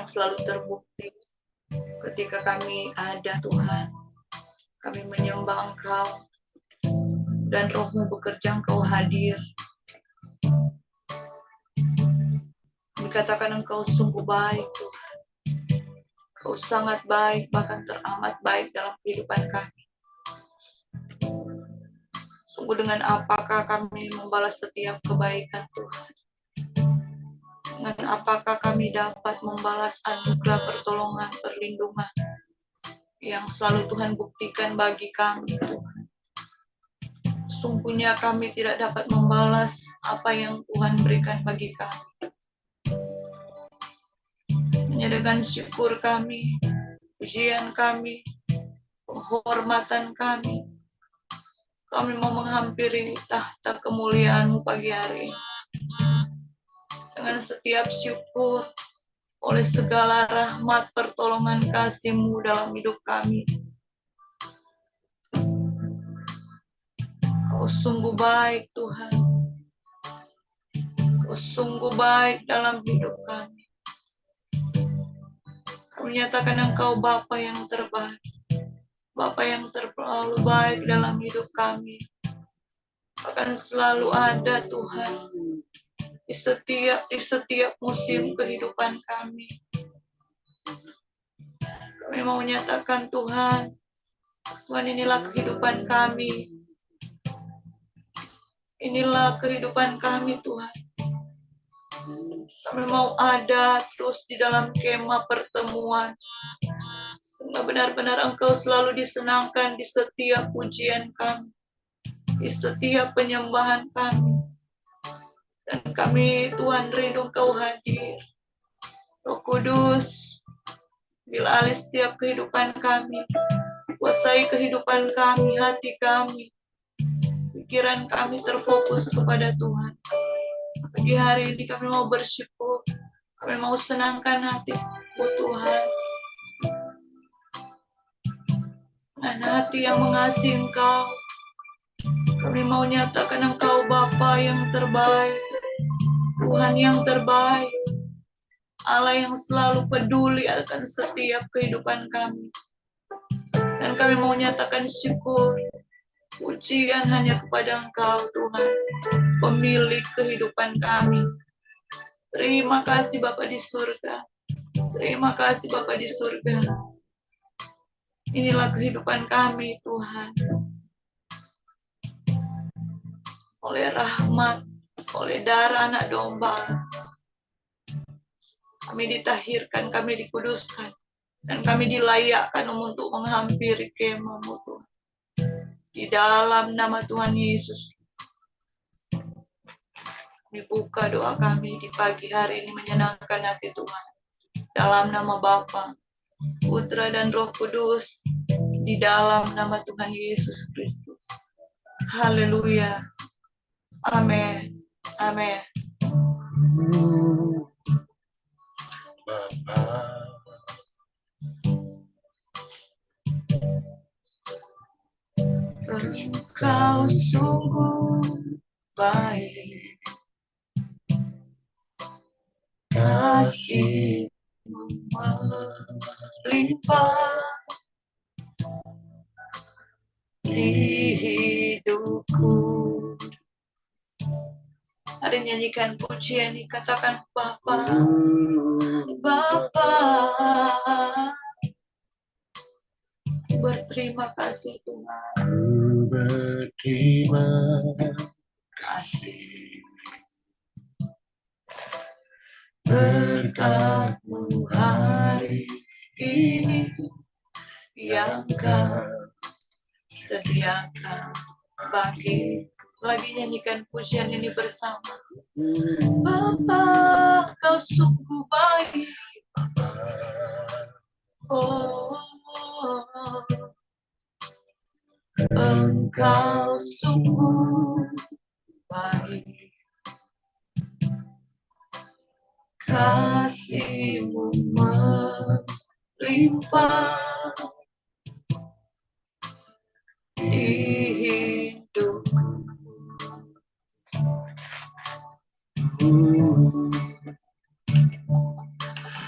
yang selalu terbukti ketika kami ada, Tuhan. Kami menyembah Engkau, dan Roh-Mu bekerja, Engkau hadir. Dikatakan Engkau sungguh baik, Tuhan. Engkau sangat baik, bahkan teramat baik dalam kehidupan kami. Sungguh dengan apakah kami membalas setiap kebaikan, Tuhan? Dengan apakah kami dapat membalas anugerah pertolongan, perlindungan yang selalu Tuhan buktikan bagi kami, Tuhan. Sungguhnya kami tidak dapat membalas apa yang Tuhan berikan bagi kami. Hanya dengan syukur kami, pujian kami, penghormatan kami, kami mau menghampiri tahta kemuliaan-Mu pagi hari ini. Dengan setiap syukur oleh segala rahmat, pertolongan, kasih-Mu dalam hidup kami. Kau sungguh baik, Tuhan. Kau sungguh baik dalam hidup kami. Kami nyatakan Engkau Bapa yang terbaik. Bapa yang terlalu baik dalam hidup kami. Akan selalu ada, Tuhan. Di setiap musim kehidupan kami. Kami mau menyatakan Tuhan, Tuhan inilah kehidupan kami. Inilah kehidupan kami, Tuhan. Kami mau ada terus di dalam kemah pertemuan. Sehingga benar-benar Engkau selalu disenangkan di setiap pujian kami. Di setiap penyembahan kami. Dan kami, Tuhan, rindu Engkau hadir. Roh Kudus, bila alih setiap kehidupan kami, kuasai kehidupan kami, hati kami, pikiran kami terfokus kepada Tuhan. Pagi hari ini kami mau bersyukur, kami mau senangkan hati-Mu, Tuhan. Dan hati yang mengasihi Engkau, kami mau nyatakan Engkau Bapa yang terbaik, Tuhan yang terbaik, Allah yang selalu peduli akan setiap kehidupan kami. Dan kami mau nyatakan syukur, pujian hanya kepada Engkau, Tuhan, pemilik kehidupan kami. Terima kasih Bapa di surga. Terima kasih Bapa di surga. Inilah kehidupan kami, Tuhan. Oleh rahmat, oleh darah anak domba, kami ditahirkan, kami dikuduskan, dan kami dilayakkan untuk menghampiri kemah-Mu, Tuhan. Di dalam nama Tuhan Yesus, kami buka doa kami di pagi hari ini menyenangkan hati Tuhan. Dalam nama Bapa, Putra, dan Roh Kudus, di dalam nama Tuhan Yesus Kristus. Haleluya. Amin. Amin. Engkau sungguh baik, kasih-Mu melimpah di hidupku. Mari nyanyikan pujian ini, katakan Bapa, Bapa. Berterima kasih Tuhan. Berterima kasih. Berkat-Mu hari ini yang Kau Sediakan bagi. Lagi nyanyikan pujian ini bersama. Bapa, Kau sungguh baik. Oh, Engkau sungguh baik. Kasih-Mu melimpah di hidupku.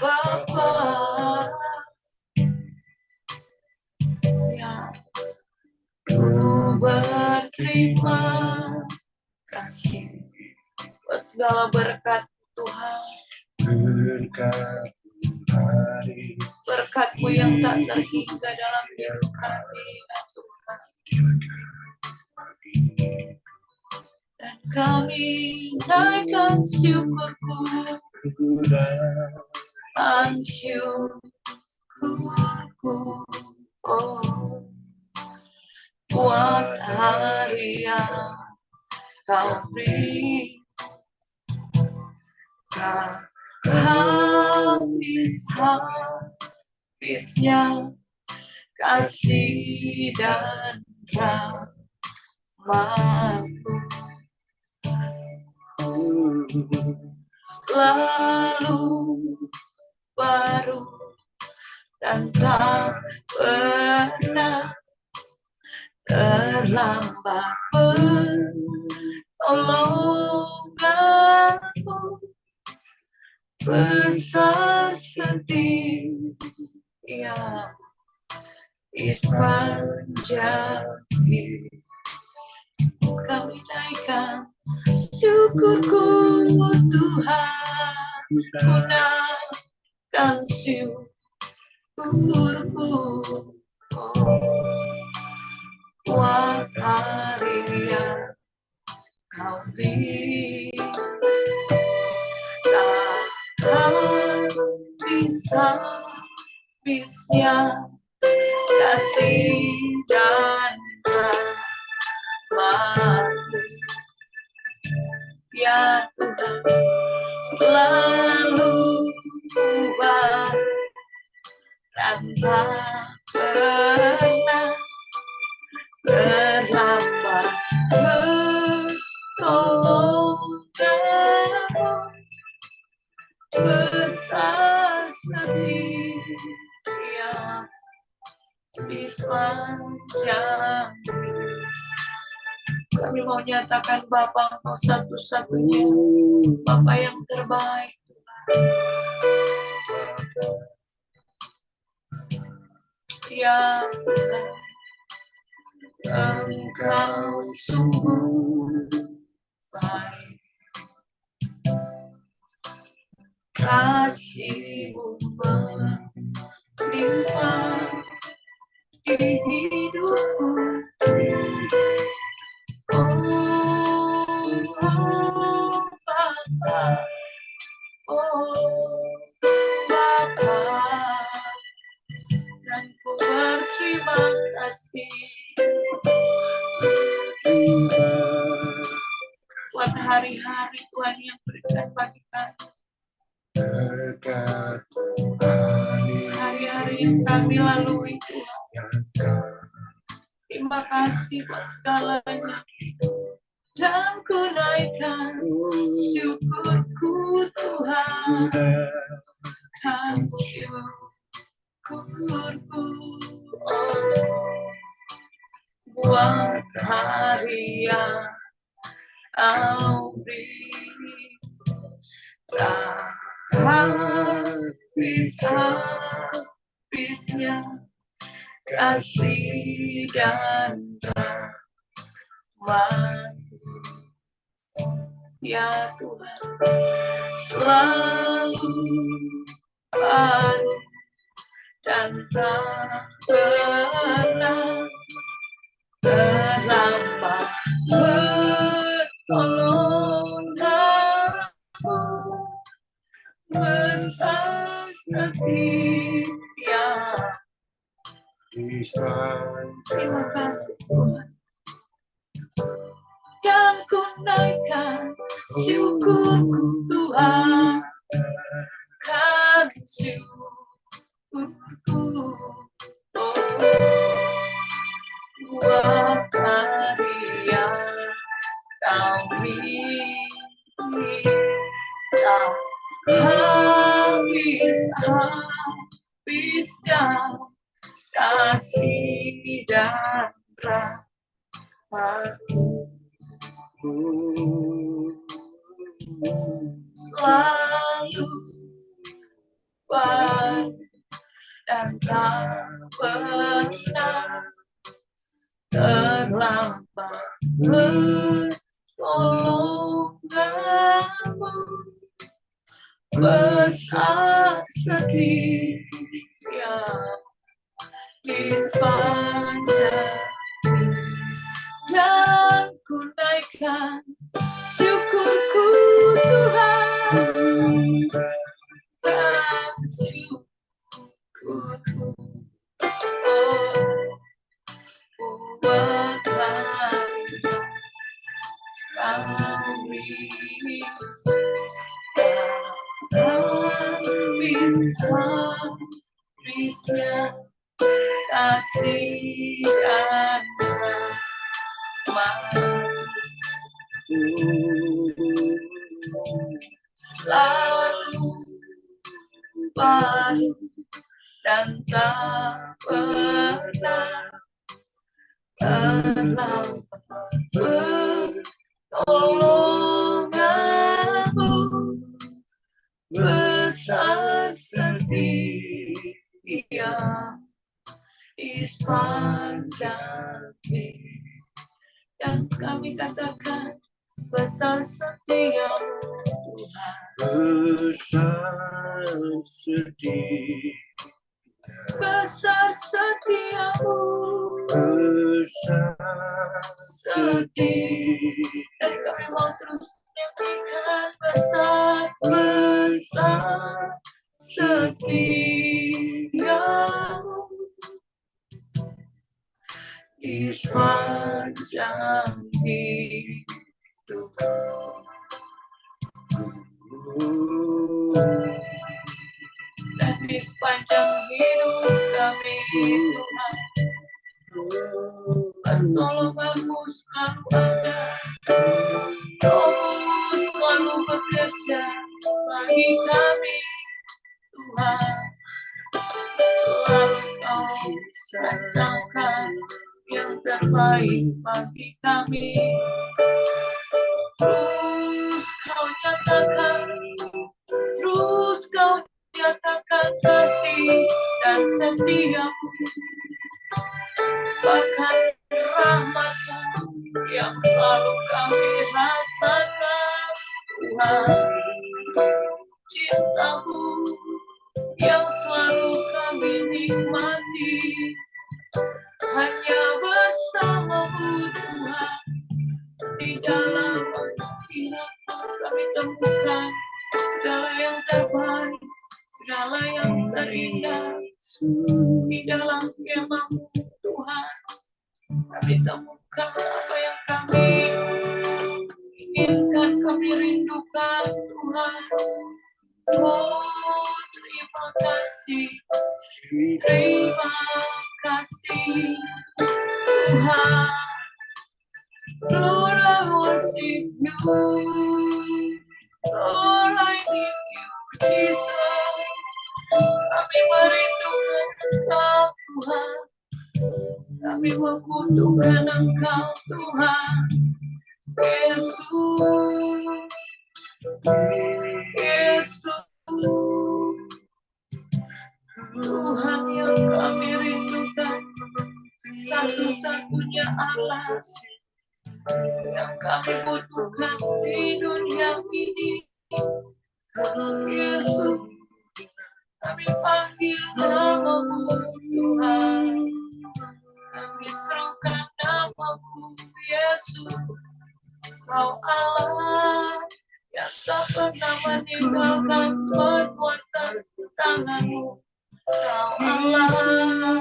Bapa, berterima kasih buat segala berkat Tuhan. Berkat hari Berkat-Mu yang tak terhingga dalam hidup kami ya Tuhan. Dan kami naikkan syukurku, dan syukurku, oh, buat hari yang Kau beri, tak habisnya kasih dan rahmat-Mu. Selalu baru dan tak pernah terlambat. Pertolongan-Mu besar setia di sepanjang hidup. Kami naikkan syukurku Tuhan, ku naikkan syukurku, oh, buat hari yang Kau beri, tak habisnya kasih dan rahmat-Mu. Ya Tuhan, selalu baru dan tak pernah terlambat. Pertolongan-Mu besar setia di sepanjang hidup. Kami mau nyatakan Bapa Engkau satu-satunya, Bapa yang terbaik. Ya Tuhan, Engkau sungguh baik, kasih-Mu melimpah di hidupku. Oh Bapa, oh Bapa, dan ku berterima kasih buat hari-hari Tuhan yang berikan bagi kami. Hari-hari yang kami lalui Tuhan. Terima kasih buat segalanya. Dan ku naikkan syukurku Tuhan, kan syukurku, oh, buat hari yang Kau beri, tak habisnya kasih dan rahmat-Mu. Ya Tuhan, selalu baru dan tak pernah terlambat. Pertolongan-Mu besar setia. Terima kasih Tuhan. Dan ku naikkan syukurku Tuhan, kan syukurku, oh, buat hari yang Kau beri, tak habisnya kasih dan rahmat-Mu. Selalu baru dan tak pernah terlambat pertolonganmu, besar setia di sepanjang dan ku naikkan syukurku Tuhan, dan syukurku. Oh, buatlah kami habisnya kasih dan rahmat selalu baru dan tak pernah terlambat pertolonganmu, besar setia di sepanjang hidup. Dan kami katakan besar setiamu Tuhan, besar setia, besar setiamu, besar setia. Dan kami mau terus nyanyikan besar setiamu di sepanjang hidupku. Dan di sepanjang hidup kami Tuhan, pertolonganmu selalu ada, Rohmu selalu bekerja bagi kami Tuhan. Selalu Kau rancangkan yang terbaik bagi kami. Terus Kau nyatakan kasih dan setiamu, bahkan rahmat-Mu yang selalu kami rasakan Tuhan, cinta-Mu yang selalu kami nikmati. Hanya bersama-Mu Tuhan, di dalam hadirat-Mu kami temukan segala yang terbaik, segala yang terindah. Di dalam kemah-Mu Tuhan, kami temukan apa yang kami inginkan, kami rindukan Tuhan. Oh, terima kasih Tuhan. Lord, I worship you. Lord, I need you, Jesus. Kami merindukan Engkau, Tuhan. Kami membutuhkan Engkau, Tuhan. Yesus, Yesus, Tuhan yang kami rindukan, satu-satunya Allah yang kami butuhkan di dunia ini. Yesus, kami panggil nama-Mu Tuhan, kami serukan nama-Mu Yesus. Kau Allah yang tak pernah meninggalkan perbuatan tangan-Mu. Kau Allah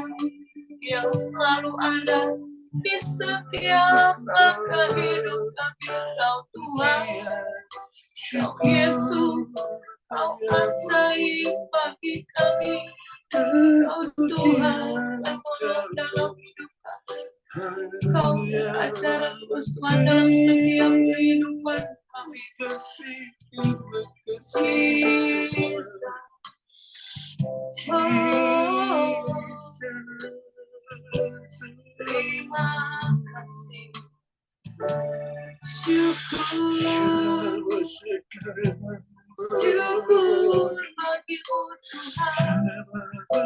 yang selalu ada di setiap langkah hidup kami. Kau Tuhan, Kau Yesus, Kau ajaib bagi kami. Kau Tuhan yang menolong dalam hidup kami. Kau ajaran terus Tuhan dalam setiap kehidupan kami. Terima kasih. Syukur bagi-Mu Tuhan,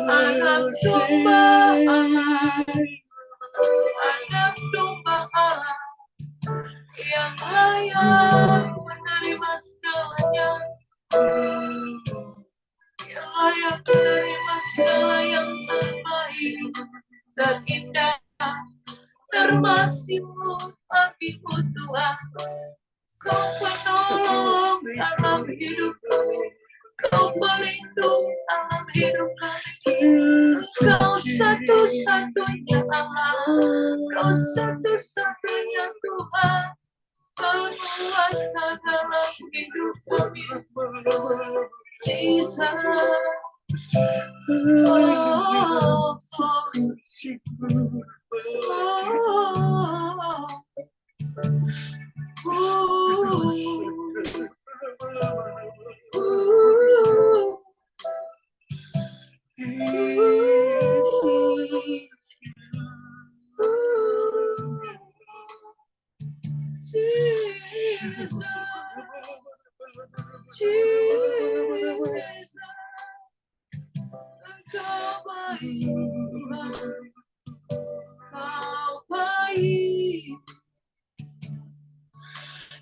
anak domba Allah, anak terindah termasihmu bagimu Tuhan. Kau penolong dalam hidup kami, Kau pelindung dalam hidup kami. Kau satu-satunya Allah, Kau satu-satunya Tuhan, penguasa dalam hidup kami. Jesus. Engkau baik, Kau baik,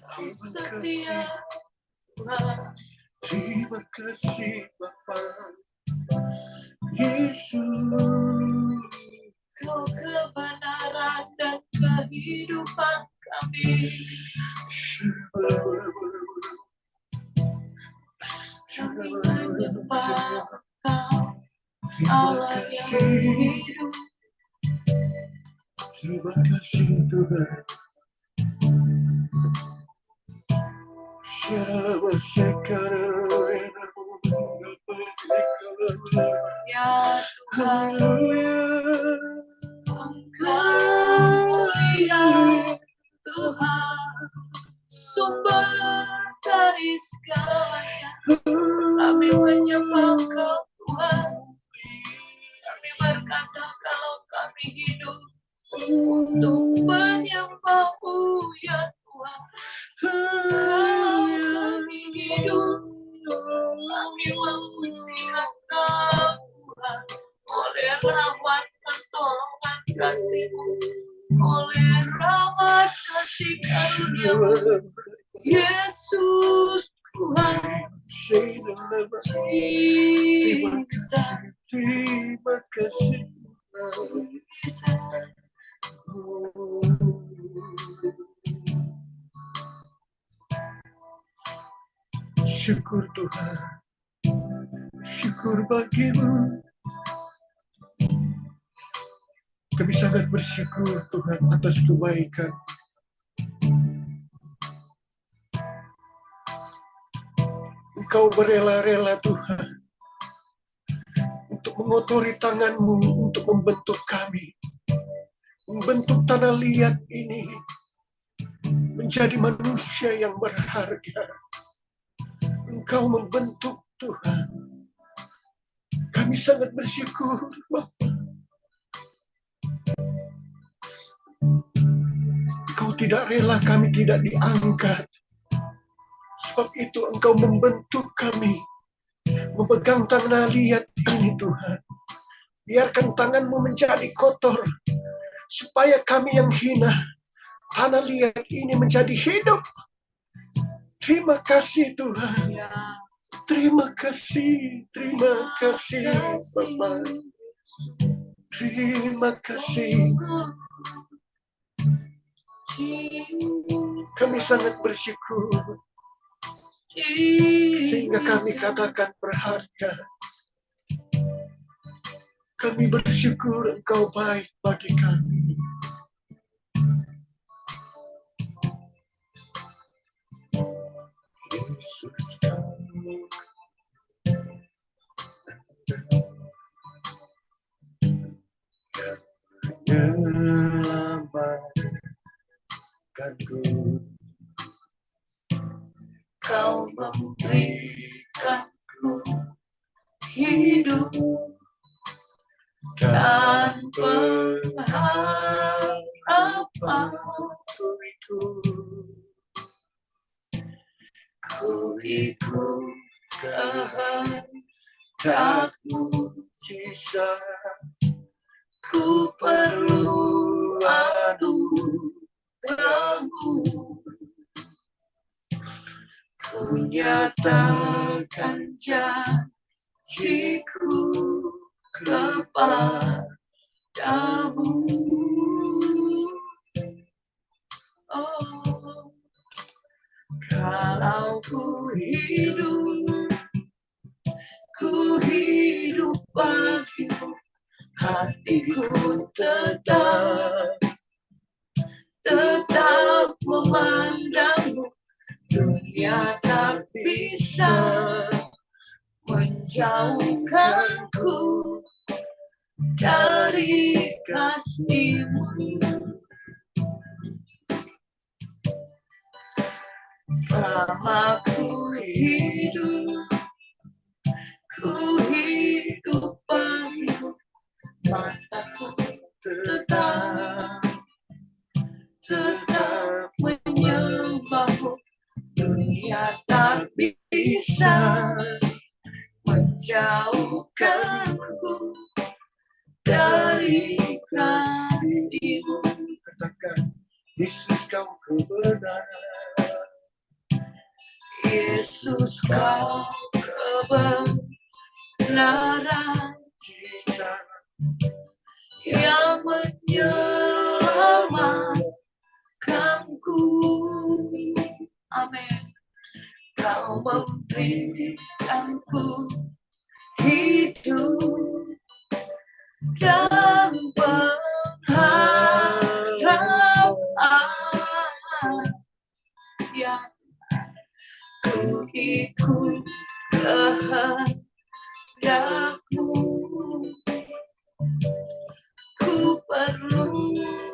Kau setia, Tuhan. Terima kasih Bapa Yesus. Kau kebenaran dan kehidupan kami. Kami menyembah Kau, Allah yang hidup. Terima kasih Tuhan. Siapa sekarang Ya Tuhan, Engkau ya Tuhan, sumber dari segalanya. Kami menyembah Engkau Tuhan. Kami berkata kalau kami hidup untuk menyembah-Mu ya Tuhan. Kalau kami hidup, kami memuji Engkau Tuhan. Oleh rahmat pertolongan kasih-Mu, oleh rahmat kasih karunia-Mu, Yesus Tuhan. Terima kasih. Syukur Tuhan, syukur bagimu. Kami sangat bersyukur Tuhan atas kebaikan. Engkau berela-rela Tuhan untuk mengotori tangan-Mu untuk membentuk kami, membentuk tanah liat ini menjadi manusia yang berharga. Engkau membentuk Tuhan. Kami sangat bersyukur Bapa. Engkau tidak rela kami tidak diangkat. Sebab itu Engkau membentuk kami, memegang tanah liat ini Tuhan. Biarkan tangan-Mu menjadi kotor, supaya kami yang hina, tanah liat ini menjadi hidup. Terima kasih Tuhan. Terima kasih Bapa. Terima kasih. Kami sangat bersyukur. Sehingga kami katakan berharga. Kami bersyukur Engkau baik bagi kami. Yesus kami. Yang menyelamatkanku. Kau memberikanku hidup dan pengharapan. Ku ikut kehendak-Mu, Sisa ku perlu anugerah-Mu. Ku nyatakan janjiku kepadamu. hidup bagimu, hatiku tetap memandangmu. Dunia tak bisa menjauhkanku dari kasih-Mu. Selama ku hidup bagimu, mataku tetap menyembahmu. Dunia tak bisa menjauhkanku dari kasih-Mu. Katakan, Yesus kau kebenaran. Yesus kau kebenaran, Kisah yang menyelamatkanku. Amin. Kau memberikanku hidup dan pengharapan. Ya, ku ikut kehendak-Mu. Ku perlu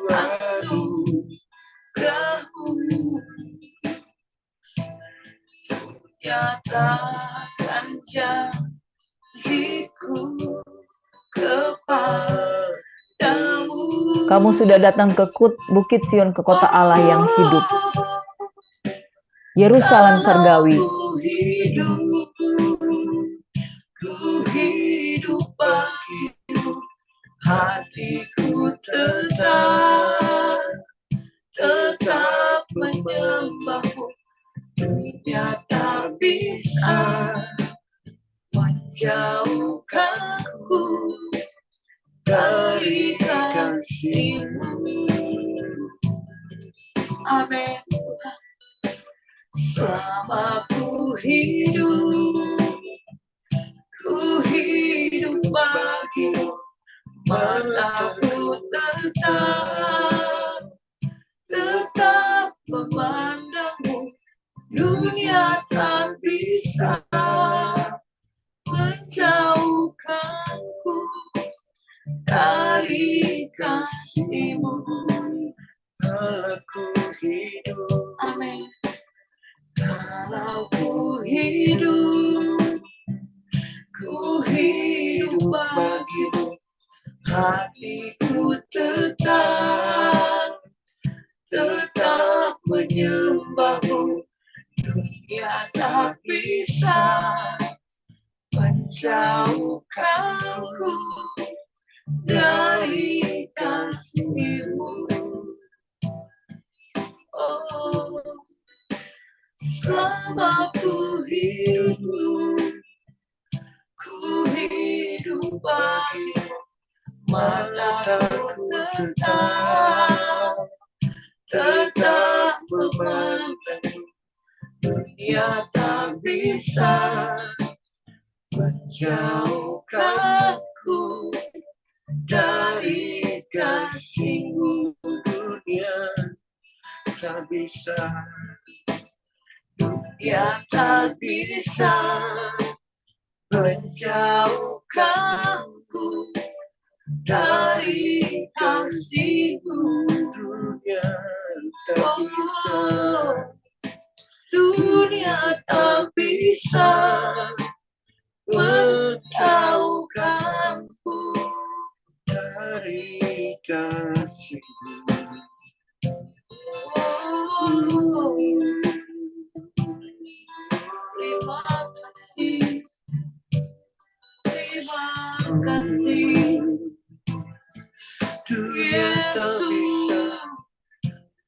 anugerah-Mu. Nyatakan janji-Ku kepadamu. Kamu sudah datang ke Bukit Sion, ke kota Allah yang hidup, Yerusalem Surgawi. Ku hidup bagimu, hatiku tetap menyembahmu. Dunia tak bisa menjauhkanku dari kasih-Mu. Amin. Selama ku hidup bagimu, mataku tetap memandangmu. Dunia tak bisa menjauhkanku dari kasih-Mu. kalau ku hidup. Amin. Kalau ku hidup bagimu, hatiku tetap menyembahmu. Dunia tak bisa menjauhkanku dari kasih-Mu. Oh, selama ku hidup bagimu, mataku tetap memandangmu. Dunia tak bisa menjauhkanku dari kasih-Mu. Dunia tak bisa, Dunia tak bisa menjauhkanku dari kasih-Mu. dunia tak bisa, Dunia tak bisa menjauhkanku dari kasih-Mu. Oh, terima kasih, terima kasih, Dunia tak bisa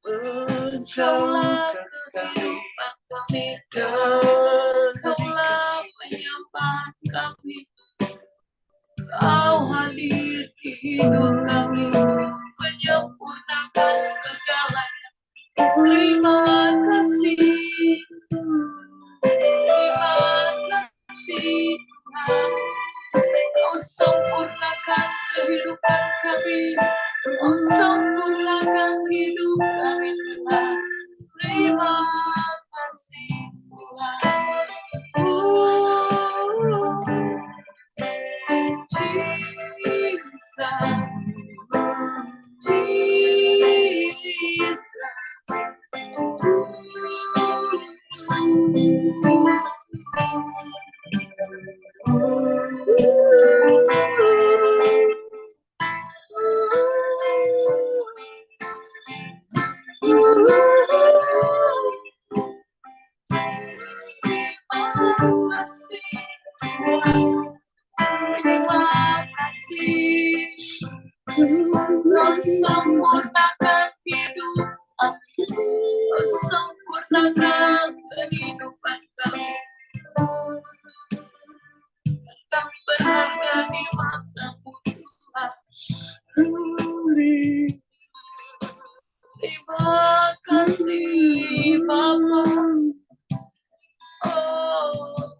Kaulah menjauhkan kehidupan kami, dari Kaulah kasih-Mu. penyembahan kami. Kau hadir di hidup kami, menyempurnakan segalanya. Terima kasih, kami, oh sempurnakan hidup kami Tuhan. Terima kasih Tuhan. Jesus, terima kasih Tuhan. Terima kasih. Kau sempurnakan hidup kami. Kau sempurnakan kehidupan kami. Kami berharga di mata-Mu Tuhan. Terima kasih Bapa. Oh,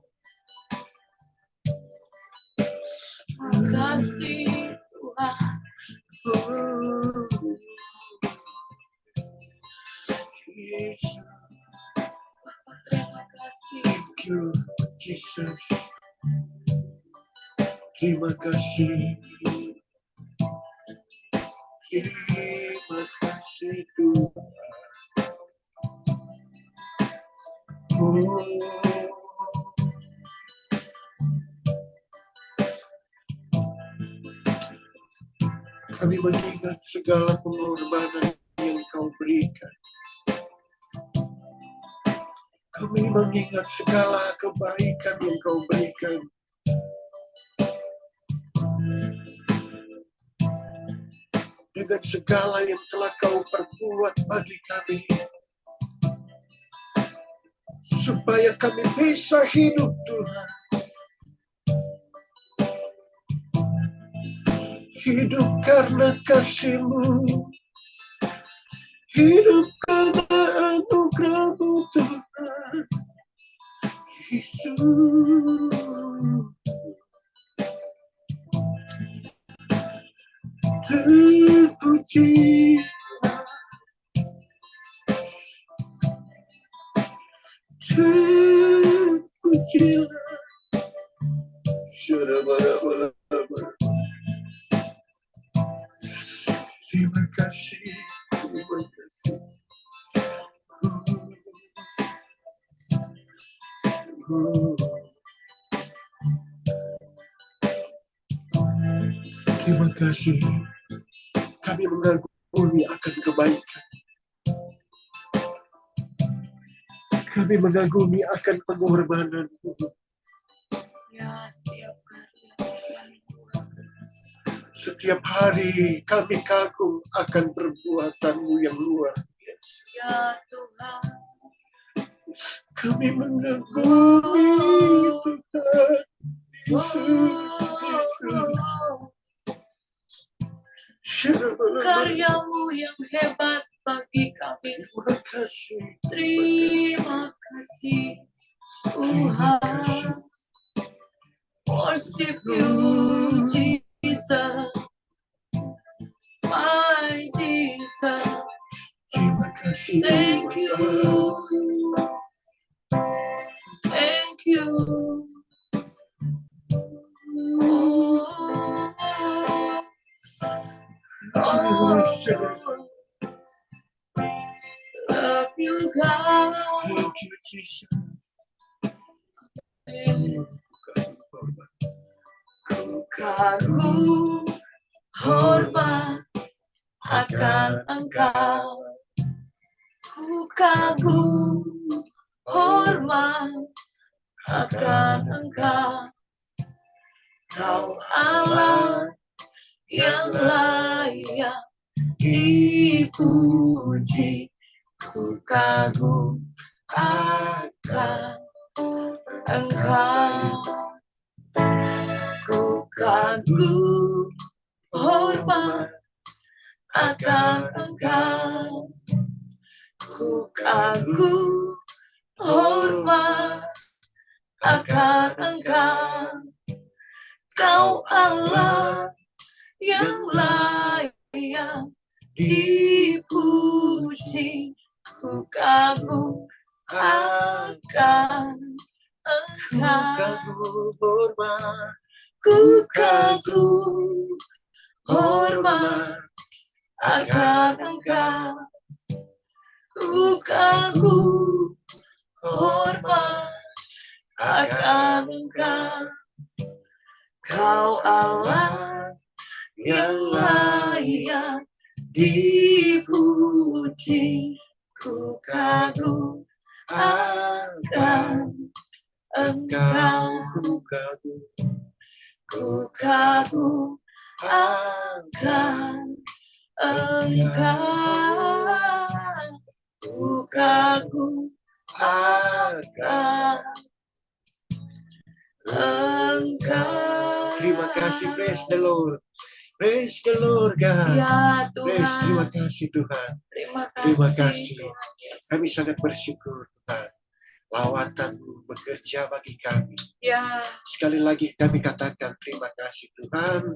terima kasih Tuhan. Yes, Terima kasih. thank you, Jesus. Terima kasih. Terima kasih Tuhan. Kami mengingat segala pengorbanan yang Kau berikan. Kami mengingat segala kebaikan yang Kau berikan. Dengan segala yang telah Kau perbuat bagi kami. Supaya kami bisa hidup Tuhan. Hidup karena kasih-Mu. Hidup karena anugerah-Mu Tuhan. Yesus. Terpuji. Terpujilah. Terima kasih. Terima kasih. Terima kasih. Kami mengagumi akan kebaikan. Kami mengagumi akan pengorbanan-Mu. Ya, setiap karya Tuhan luar biasa. Setiap hari kami kagum akan perbuatan-Mu yang luar biasa. Ya Tuhan. Kami mengagumi Tuhan. Yesus, Yesus. Karya-Mu yang hebat bagi kami. Terima kasih. Terima kasih Tuhan. Worship you, Jesus. My Jesus. Terima kasih. Thank you. Thank you. Oh, love you, God. Thank you, Jesus. Ku kagum hormat akan Engkau. Ku kagum hormat akan Engkau. Kau Allah yang layak dipuji. Ku kagum akan Engkau. Ku kagum hormat akan Engkau. Ku kagum hormat akan Engkau. Kau Allah yang layak dipuji. Ku kagum akan Engkau, hormat, ku kagum hormat akan Engkau, ku kagum hormat akan Engkau. Kau Allah yang layak dipuji. Ku kagum akan Engkau, ku kagum, ku kagum akan Engkau, ku kagum akan Engkau. Terima kasih, praise the Lord. Praise the Lord, God. Ya Praise, terima Tuhan, kasih Tuhan. terima Terima kasih kasih. Tuhan Yesus. Kami sangat bersyukur Tuhan. Lawatan-Mu bekerja bagi kami. Ya, Sekali lagi kami katakan terima kasih Tuhan.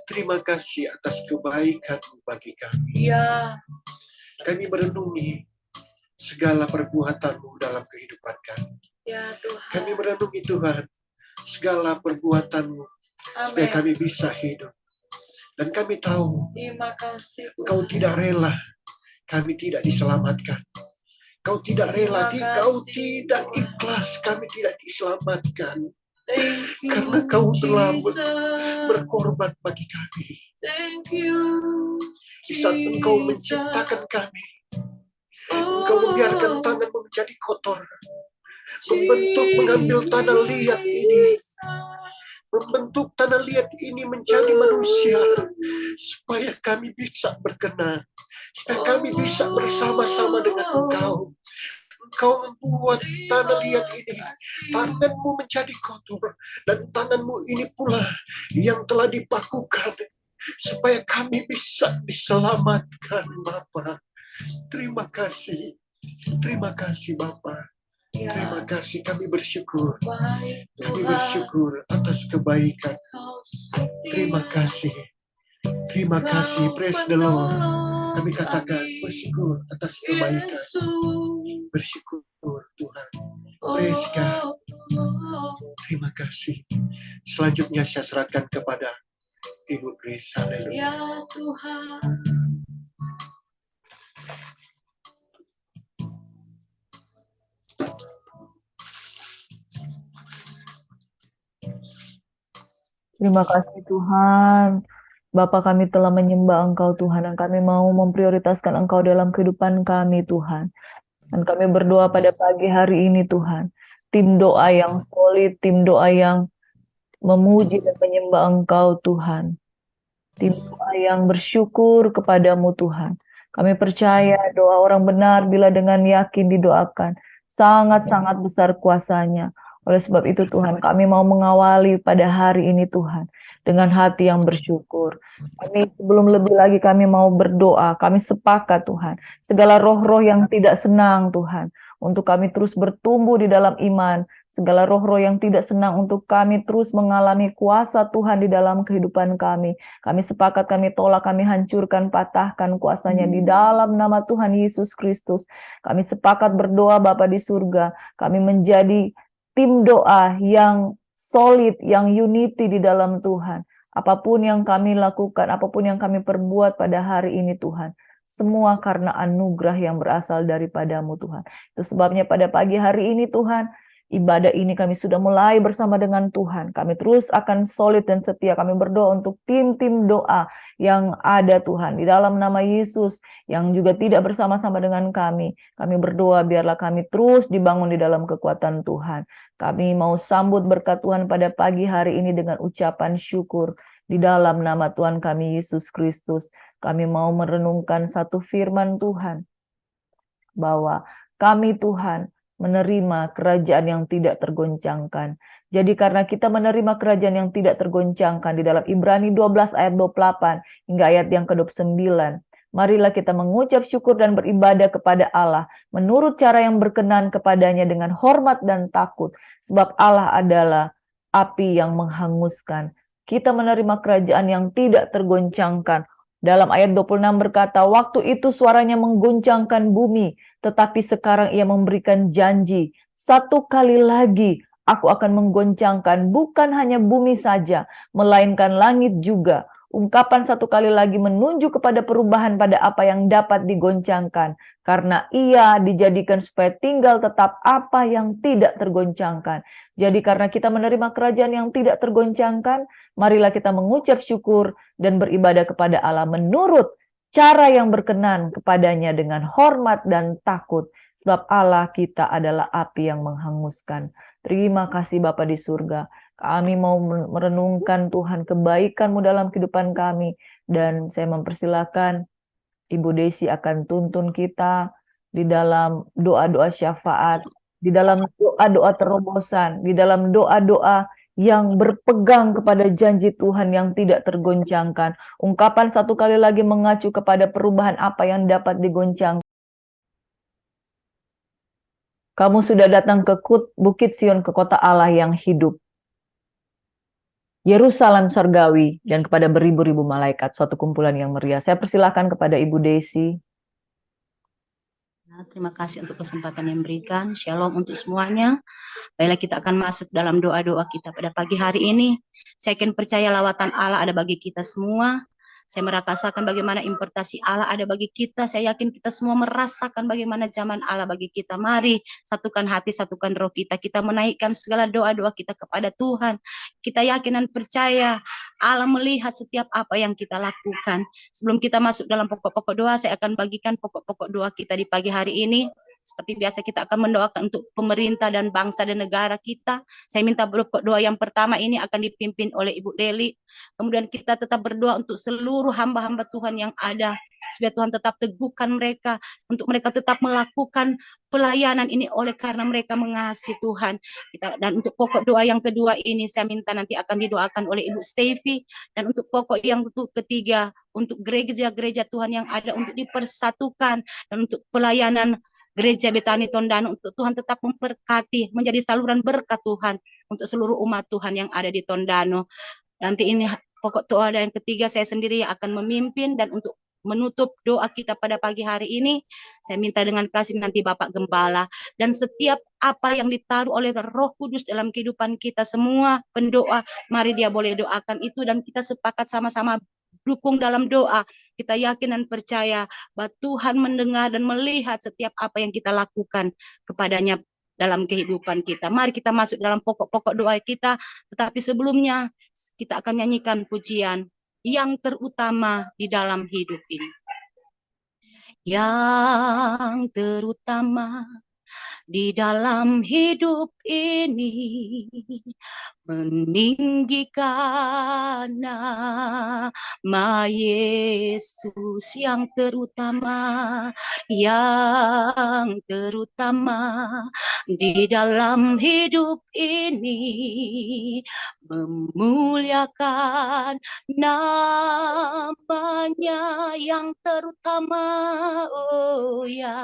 Terima kasih atas kebaikan-Mu bagi kami. ya, Kami merenungi segala perbuatan-Mu dalam kehidupan kami. ya Tuhan. Kami merenungi Tuhan segala perbuatan-Mu supaya Amin. kami bisa hidup. Dan kami tahu Terima kasih Engkau Tuhan. tidak rela kami tidak diselamatkan. Kau tidak rela, Terima Kau kasih, tidak Tuhan. ikhlas kami tidak diselamatkan. Thank you, Karena Kau telah Jesus. berkorban bagi kami. Thank you, Di saat Engkau menciptakan kami, Engkau membiarkan tangan-Mu menjadi kotor. Membentuk, mengambil tanah liat ini. Membentuk tanah liat ini menjadi manusia. Supaya kami bisa berkenan. Supaya kami bisa bersama-sama dengan Engkau. Engkau membuat tanah liat ini. Tangan-Mu menjadi kotor. Dan tangan-Mu ini pula yang telah dipakukan. Supaya kami bisa diselamatkan, Bapa. Terima kasih. Terima kasih, Bapa. Ya, Terima kasih, kami bersyukur. baik Kami Tuhan. bersyukur atas kebaikan. Kau setia. Terima kasih. Terima kasih. Praise the Lord. Kami katakan bersyukur atas kebaikan. Yesus. Bersyukur Tuhan. Praise God. Terima kasih. Selanjutnya saya serahkan kepada Ibu Grace. Haleluya. Ya Tuhan. Terima kasih Tuhan. Bapa, kami telah menyembah Engkau Tuhan, dan kami mau memprioritaskan Engkau dalam kehidupan kami Tuhan. Dan kami berdoa pada pagi hari ini Tuhan. Tim doa yang solid, tim doa yang memuji dan menyembah Engkau Tuhan. Tim doa yang bersyukur kepadamu Tuhan. Kami percaya doa orang benar bila dengan yakin didoakan. Sangat-sangat besar kuasanya. Oleh sebab itu Tuhan, kami mau mengawali pada hari ini Tuhan. Dengan hati yang bersyukur. Kami sebelum lebih lagi kami mau berdoa. Kami sepakat Tuhan. Segala roh-roh yang tidak senang Tuhan. Untuk kami terus bertumbuh di dalam iman. Segala roh-roh yang tidak senang untuk kami terus mengalami kuasa Tuhan di dalam kehidupan kami. Kami sepakat, kami tolak, kami hancurkan, patahkan kuasanya di dalam nama Tuhan Yesus Kristus. Kami sepakat berdoa Bapa di surga. Kami menjadi tim doa yang solid, yang unity di dalam Tuhan. Apapun yang kami lakukan, apapun yang kami perbuat pada hari ini Tuhan. Semua karena anugerah yang berasal daripadamu Tuhan. Itu sebabnya pada pagi hari ini Tuhan, ibadah ini kami sudah mulai bersama dengan Tuhan. Kami terus akan solid dan setia. Kami berdoa untuk tim-tim doa yang ada Tuhan. Di dalam nama Yesus yang juga tidak bersama-sama dengan kami. Kami berdoa biarlah kami terus dibangun di dalam kekuatan Tuhan. Kami mau sambut berkat Tuhan pada pagi hari ini dengan ucapan syukur. Di dalam nama Tuhan kami Yesus Kristus. Kami mau merenungkan satu firman Tuhan. Bahwa kami Tuhan menerima kerajaan yang tidak tergoncangkan. Jadi karena kita menerima kerajaan yang tidak tergoncangkan di dalam Ibrani 12 ayat 28 hingga ayat yang ke-29. Marilah kita mengucap syukur dan beribadah kepada Allah menurut cara yang berkenan kepadanya dengan hormat dan takut. Sebab Allah adalah api yang menghanguskan. kita menerima kerajaan yang tidak tergoncangkan. Dalam ayat 26 berkata, waktu itu suaranya mengguncangkan bumi, tetapi sekarang ia memberikan janji. Satu kali lagi aku akan menggoncangkan bukan hanya bumi saja, melainkan langit juga. Ungkapan satu kali lagi menunjuk kepada perubahan pada apa yang dapat digoncangkan. Karena ia dijadikan supaya tinggal tetap apa yang tidak tergoncangkan. Jadi karena kita menerima kerajaan yang tidak tergoncangkan, marilah kita mengucap syukur dan beribadah kepada Allah menurut cara yang berkenan kepadanya dengan hormat dan takut. Sebab Allah kita adalah api yang menghanguskan. Terima kasih Bapa di surga. Kami mau merenungkan Tuhan kebaikan-Mu dalam kehidupan kami. Dan saya mempersilahkan Ibu Desi akan tuntun kita di dalam doa-doa syafaat, di dalam doa-doa terobosan, di dalam doa-doa yang berpegang kepada janji Tuhan yang tidak tergoncangkan. Ungkapan satu kali lagi mengacu kepada perubahan apa yang dapat digoncangkan. Kamu sudah datang ke Bukit Sion, ke kota Allah yang hidup. Yerusalem surgawi, dan kepada beribu-ribu malaikat, suatu kumpulan yang meriah. Saya persilahkan kepada Ibu Desi. Terima kasih untuk kesempatan yang diberikan. Shalom untuk semuanya. Baiklah, kita akan masuk dalam doa-doa kita pada pagi hari ini. Saya yakin percaya lawatan Allah ada bagi kita semua. Saya merasakan bagaimana importasi Allah ada bagi kita. Saya yakin kita semua merasakan bagaimana zaman Allah bagi kita. Mari satukan hati, satukan roh kita. Kita menaikkan segala doa-doa kita kepada Tuhan. Kita yakin dan percaya Allah melihat setiap apa yang kita lakukan. Sebelum kita masuk dalam pokok-pokok doa, saya akan bagikan pokok-pokok doa kita di pagi hari ini. Seperti biasa kita akan mendoakan untuk pemerintah dan bangsa dan negara kita. Saya minta pokok doa yang pertama ini akan dipimpin oleh Ibu Deli. Kemudian kita tetap berdoa untuk seluruh hamba-hamba Tuhan yang ada. Supaya Tuhan tetap teguhkan mereka. Untuk mereka tetap melakukan pelayanan ini oleh karena mereka mengasihi Tuhan. Dan untuk pokok doa yang kedua ini saya minta nanti akan didoakan oleh Ibu Steffi. Dan untuk pokok yang ketiga, untuk gereja-gereja Tuhan yang ada untuk dipersatukan. Dan untuk pelayanan Gereja Betani Tondano, untuk Tuhan tetap memberkati, menjadi saluran berkat Tuhan untuk seluruh umat Tuhan yang ada di Tondano. Nanti ini pokok doa yang ketiga saya sendiri yang akan memimpin, dan untuk menutup doa kita pada pagi hari ini, saya minta dengan kasih nanti Bapak Gembala, dan setiap apa yang ditaruh oleh Roh Kudus dalam kehidupan kita semua, pendoa, mari dia boleh doakan itu, dan kita sepakat sama-sama dukung dalam doa. Kita yakin dan percaya bahwa Tuhan mendengar dan melihat setiap apa yang kita lakukan kepadanya dalam kehidupan kita. Mari kita masuk dalam pokok-pokok doa kita, tetapi sebelumnya kita akan nyanyikan pujian yang terutama di dalam hidup ini. Yang terutama di dalam hidup ini, meninggikan nama Yesus yang terutama di dalam hidup ini, memuliakan namanya yang terutama, oh ya,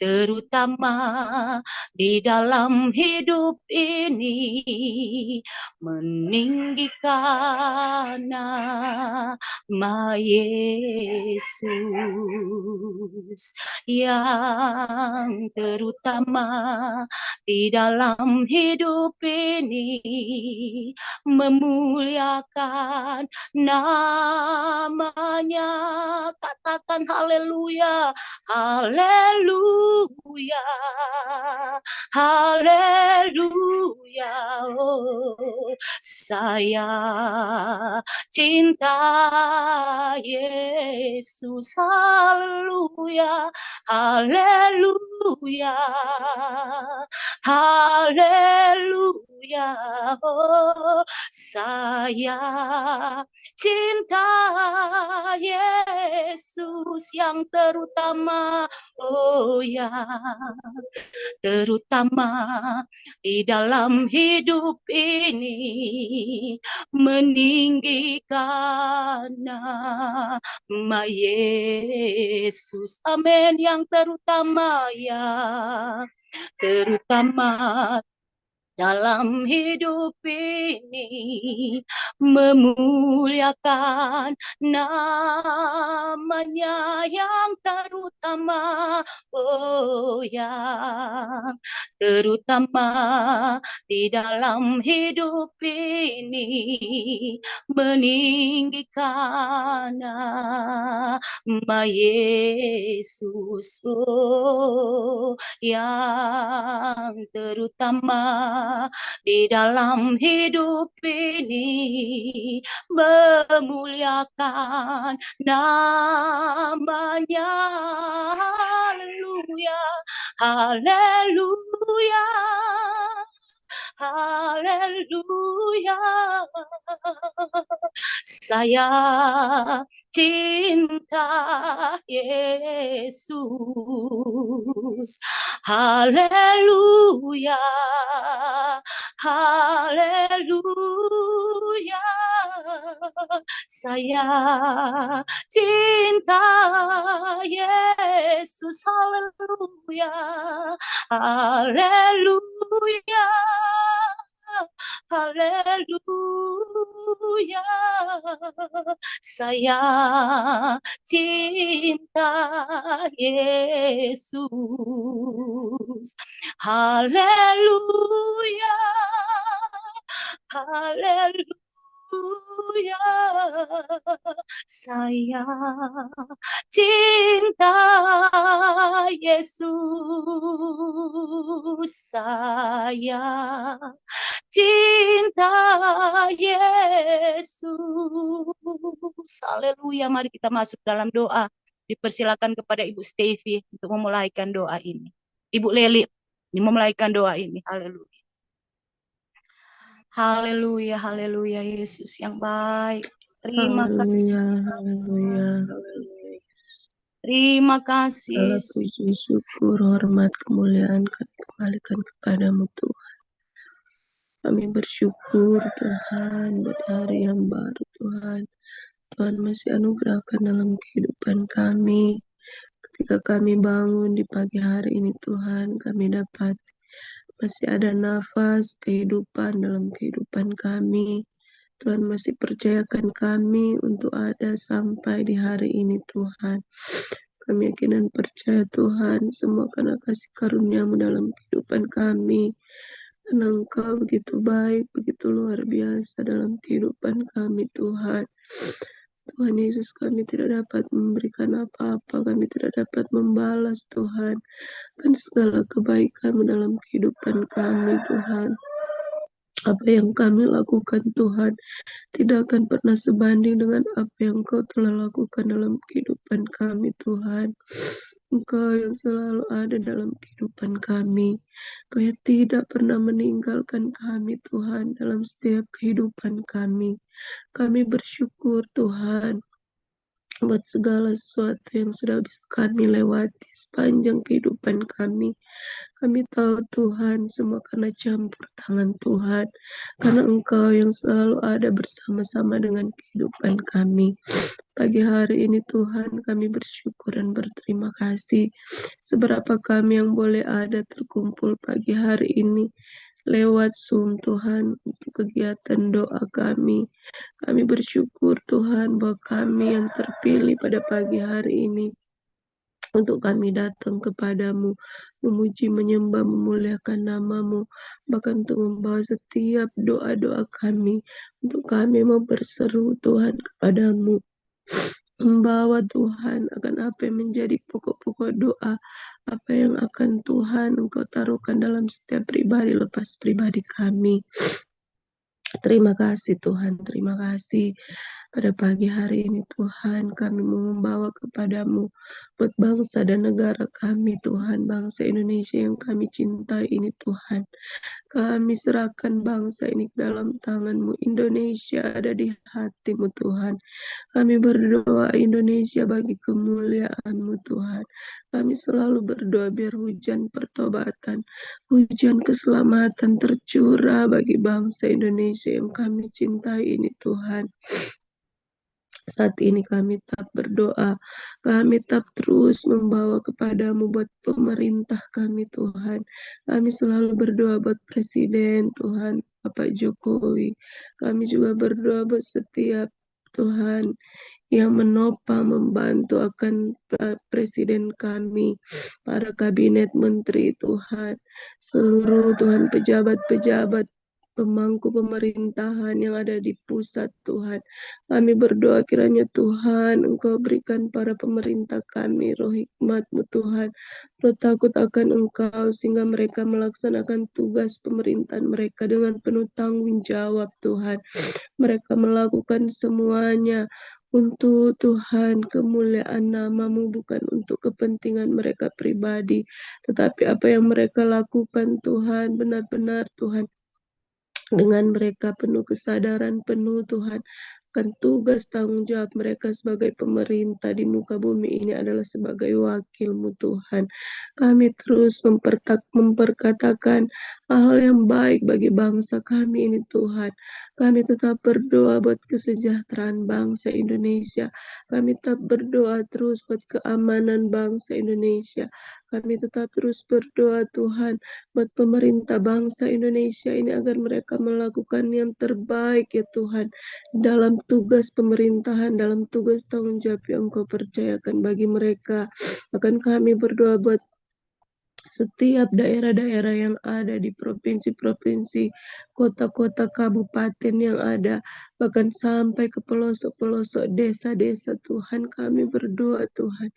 terutama di dalam hidup ini, meninggikan nama Yesus yang terutama di dalam hidup ini, memuliakan namanya. Katakan haleluya, haleluya, haleluya. Oh, saya cinta Yesus, haleluya, haleluya, haleluya. Oh, saya cinta Yesus yang terutama, oh ya, terutama di dalam hidup ini, meninggikan nama Yesus, amin, yang terutama ya, terutama dalam hidup ini, memuliakan namanya yang terutama, oh yang terutama di dalam hidup ini, meninggikan nama Yesus, oh yang terutama di dalam hidup ini, memuliakan namanya. Haleluya, haleluya, haleluya. Saya cinta Yesus. Haleluya, haleluya. Saya cinta Yesus. Haleluya, haleluya, haleluya. Saya cinta Yesus. Haleluya, haleluya. Saya cinta Yesus. Saya cinta Yesus. Haleluya. Mari kita masuk dalam doa. Dipersilakan kepada Ibu Stevie untuk memulaikan doa ini. Ibu Leli memulaikan doa ini. Haleluya. Haleluya, haleluya. Yesus yang baik. Terima kasih. Haleluya, haleluya. Terima kasih. Segala puji, syukur, hormat, kemuliaan kami kembalikan kepadamu Tuhan. Kami bersyukur Tuhan buat hari yang baru Tuhan. Tuhan masih anugerahkan dalam kehidupan kami. Ketika kami bangun di pagi hari ini Tuhan, kami dapat masih ada nafas kehidupan dalam kehidupan kami. Tuhan masih percayakan kami untuk ada sampai di hari ini Tuhan. Kami yakin dan percaya Tuhan semua karena kasih karunia-Mu dalam kehidupan kami. Karena Engkau begitu baik, begitu luar biasa dalam kehidupan kami Tuhan. Tuhan Yesus, kami tidak dapat memberikan apa-apa, kami tidak dapat membalas Tuhan kan segala kebaikan dalam kehidupan kami Tuhan. Apa yang kami lakukan Tuhan tidak akan pernah sebanding dengan apa yang Engkau telah lakukan dalam kehidupan kami Tuhan. Engkau yang selalu ada dalam kehidupan kami. Engkau yang tidak pernah meninggalkan kami Tuhan dalam setiap kehidupan kami. Kami bersyukur Tuhan buat segala sesuatu yang sudah bisa kami lewati sepanjang kehidupan kami. Kami tahu Tuhan semua karena campur tangan Tuhan, karena Engkau yang selalu ada bersama-sama dengan kehidupan kami. Pagi hari ini Tuhan kami bersyukur dan berterima kasih seberapa kami yang boleh ada terkumpul pagi hari ini lewat Zoom Tuhan untuk kegiatan doa kami. Kami bersyukur Tuhan bahwa kami yang terpilih pada pagi hari ini untuk kami datang kepadamu, memuji, menyembah, memuliakan nama-Mu, bahkan untuk membawa setiap doa-doa kami, untuk kami mau berseru Tuhan kepadamu, membawa Tuhan akan apa yang menjadi pokok-pokok doa, apa yang akan Tuhan Engkau taruhkan dalam setiap pribadi lepas pribadi kami. Terima kasih Tuhan, terima kasih. Pada pagi hari ini Tuhan, kami mau membawa kepadamu buat bangsa dan negara kami Tuhan, bangsa Indonesia yang kami cintai ini Tuhan. Kami serahkan bangsa ini ke dalam tangan-Mu. Indonesia ada di hati-Mu Tuhan. Kami berdoa Indonesia bagi kemuliaan-Mu Tuhan. Kami selalu berdoa biar hujan pertobatan, hujan keselamatan tercurah bagi bangsa Indonesia yang kami cintai ini Tuhan. Saat ini kami tetap berdoa, kami tetap terus membawa kepadamu buat pemerintah kami Tuhan. Kami selalu berdoa buat Presiden Tuhan, Bapak Jokowi. Kami juga berdoa buat setiap Tuhan yang menopang membantu akan Presiden kami, para kabinet menteri Tuhan, seluruh Tuhan pejabat-pejabat pemangku pemerintahan yang ada di pusat Tuhan. Kami berdoa kiranya Tuhan Engkau berikan para pemerintah kami roh hikmat-Mu Tuhan, roh takut akan Engkau sehingga mereka melaksanakan tugas pemerintahan mereka dengan penuh tanggung jawab Tuhan. Mereka melakukan semuanya untuk Tuhan, kemuliaan nama-Mu, bukan untuk kepentingan mereka pribadi, tetapi apa yang mereka lakukan Tuhan, benar-benar Tuhan, dengan mereka penuh kesadaran penuh Tuhan akan tugas tanggung jawab mereka sebagai pemerintah di muka bumi ini adalah sebagai wakil-Mu Tuhan. Kami terus memperkatakan hal yang baik bagi bangsa kami ini Tuhan. Kami tetap berdoa buat kesejahteraan bangsa Indonesia. Kami tetap berdoa terus buat keamanan bangsa Indonesia. Kami tetap terus berdoa Tuhan buat pemerintah bangsa Indonesia ini agar mereka melakukan yang terbaik ya Tuhan dalam tugas pemerintahan, dalam tugas tanggung jawab yang Engkau percayakan bagi mereka. Akan kami berdoa buat setiap daerah-daerah yang ada di provinsi-provinsi, kota-kota, kabupaten yang ada, bahkan sampai ke pelosok-pelosok desa-desa Tuhan, kami berdoa Tuhan,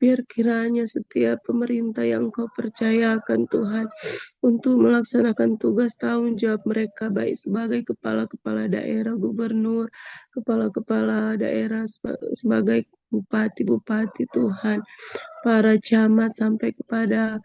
biar kiranya setiap pemerintah yang Engkau percayakan Tuhan, untuk melaksanakan tugas tanggung jawab mereka, baik sebagai kepala-kepala daerah, gubernur, kepala-kepala daerah, sebagai bupati-bupati Tuhan, para camat sampai kepada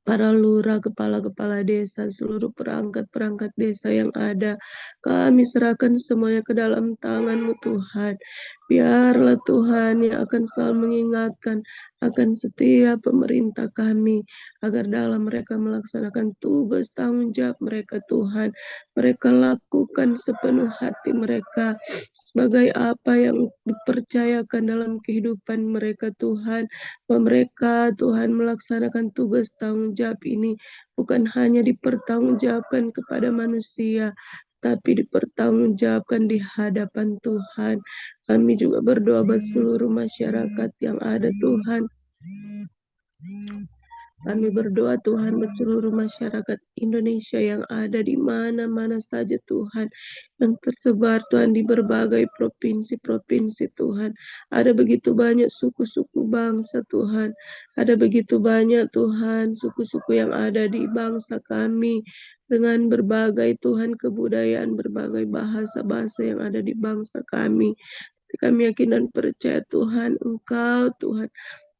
para lurah, kepala-kepala desa, seluruh perangkat-perangkat desa yang ada. Kami serahkan semuanya ke dalam tangan-Mu Tuhan. Biarlah Tuhan yang akan selalu mengingatkan akan setiap pemerintah kami, agar dalam mereka melaksanakan tugas tanggung jawab mereka Tuhan, mereka lakukan sepenuh hati mereka, sebagai apa yang dipercayakan dalam kehidupan mereka Tuhan. Bahwa mereka Tuhan melaksanakan tugas tanggung jawab ini bukan hanya dipertanggungjawabkan kepada manusia, tapi dipertanggungjawabkan di hadapan Tuhan. Kami juga berdoa buat seluruh masyarakat yang ada Tuhan. Kami berdoa Tuhan buat seluruh masyarakat Indonesia yang ada di mana-mana saja Tuhan, yang tersebar Tuhan di berbagai provinsi-provinsi Tuhan. Ada begitu banyak suku-suku bangsa Tuhan. Ada begitu banyak Tuhan suku-suku yang ada di bangsa kami, dengan berbagai Tuhan kebudayaan, berbagai bahasa-bahasa yang ada di bangsa kami. Kami yakin dan percaya Tuhan, Engkau Tuhan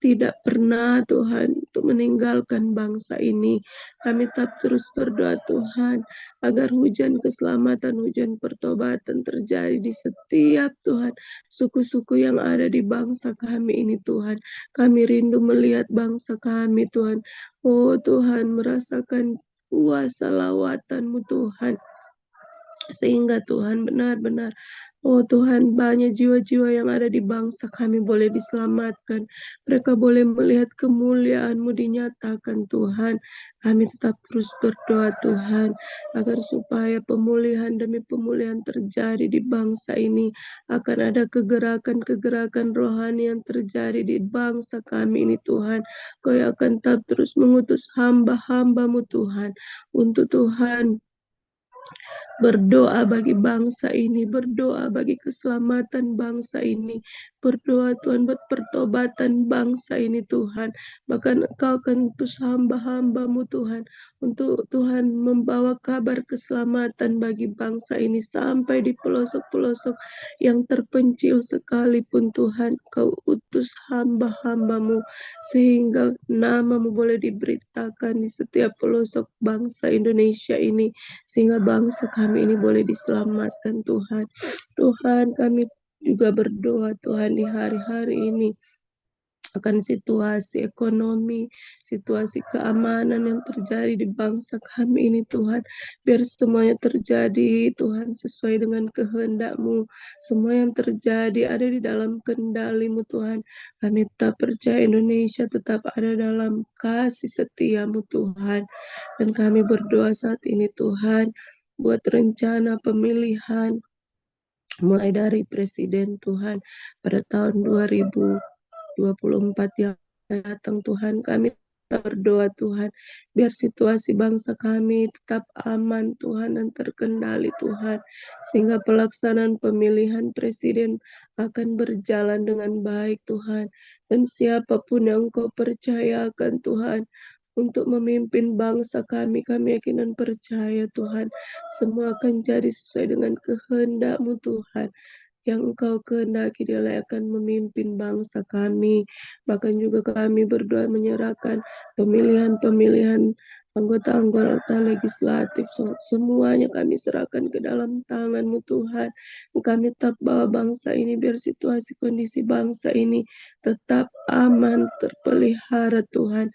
tidak pernah Tuhan untuk meninggalkan bangsa ini. Kami tetap terus berdoa Tuhan agar hujan keselamatan, hujan pertobatan terjadi di setiap Tuhan suku-suku yang ada di bangsa kami ini Tuhan. Kami rindu melihat bangsa kami Tuhan. Oh Tuhan, merasakan kuasa lawatan-Mu Tuhan, sehingga Tuhan benar-benar, oh Tuhan, banyak jiwa-jiwa yang ada di bangsa kami boleh diselamatkan. Mereka boleh melihat kemuliaan-Mu dinyatakan Tuhan. Kami tetap terus berdoa Tuhan, agar supaya pemulihan demi pemulihan terjadi di bangsa ini. Akan ada kegerakan-kegerakan rohani yang terjadi di bangsa kami ini Tuhan. Kau yang akan tetap terus mengutus hamba-hamba-Mu Tuhan, untuk Tuhan berdoa bagi bangsa ini, berdoa bagi keselamatan bangsa ini, berdoa Tuhan buat pertobatan bangsa ini Tuhan. Bahkan Engkau akan utus hamba-hamba-Mu Tuhan, untuk Tuhan membawa kabar keselamatan bagi bangsa ini sampai di pelosok-pelosok yang terpencil sekalipun Tuhan. Kau utus hamba-hamba-Mu sehingga nama-Mu boleh diberitakan di setiap pelosok bangsa Indonesia ini, sehingga bangsa kami ini boleh diselamatkan Tuhan. Tuhan, kami juga berdoa Tuhan di hari-hari ini akan situasi ekonomi, situasi keamanan yang terjadi di bangsa kami ini Tuhan. Biar semuanya terjadi Tuhan sesuai dengan kehendak-Mu. Semua yang terjadi ada di dalam kendali-Mu Tuhan. Kami tetap percaya Indonesia tetap ada dalam kasih setia-Mu Tuhan. Dan kami berdoa saat ini Tuhan, buat rencana pemilihan mulai dari presiden Tuhan pada tahun 2024 yang akan datang Tuhan. Kami berdoa Tuhan, biar situasi bangsa kami tetap aman Tuhan dan terkendali Tuhan, sehingga pelaksanaan pemilihan presiden akan berjalan dengan baik Tuhan. Dan siapapun yang Engkau percayakan Tuhan untuk memimpin bangsa kami yakin dan percaya Tuhan, semua akan jadi sesuai dengan kehendak-Mu Tuhan. Yang Engkau kehendaki dia akan memimpin bangsa kami. Bahkan juga kami berdoa menyerahkan pemilihan-pemilihan anggota-anggota legislatif. Semuanya kami serahkan ke dalam tangan-Mu Tuhan. Kami tetap bawa bangsa ini biar situasi kondisi bangsa ini tetap aman, terpelihara Tuhan.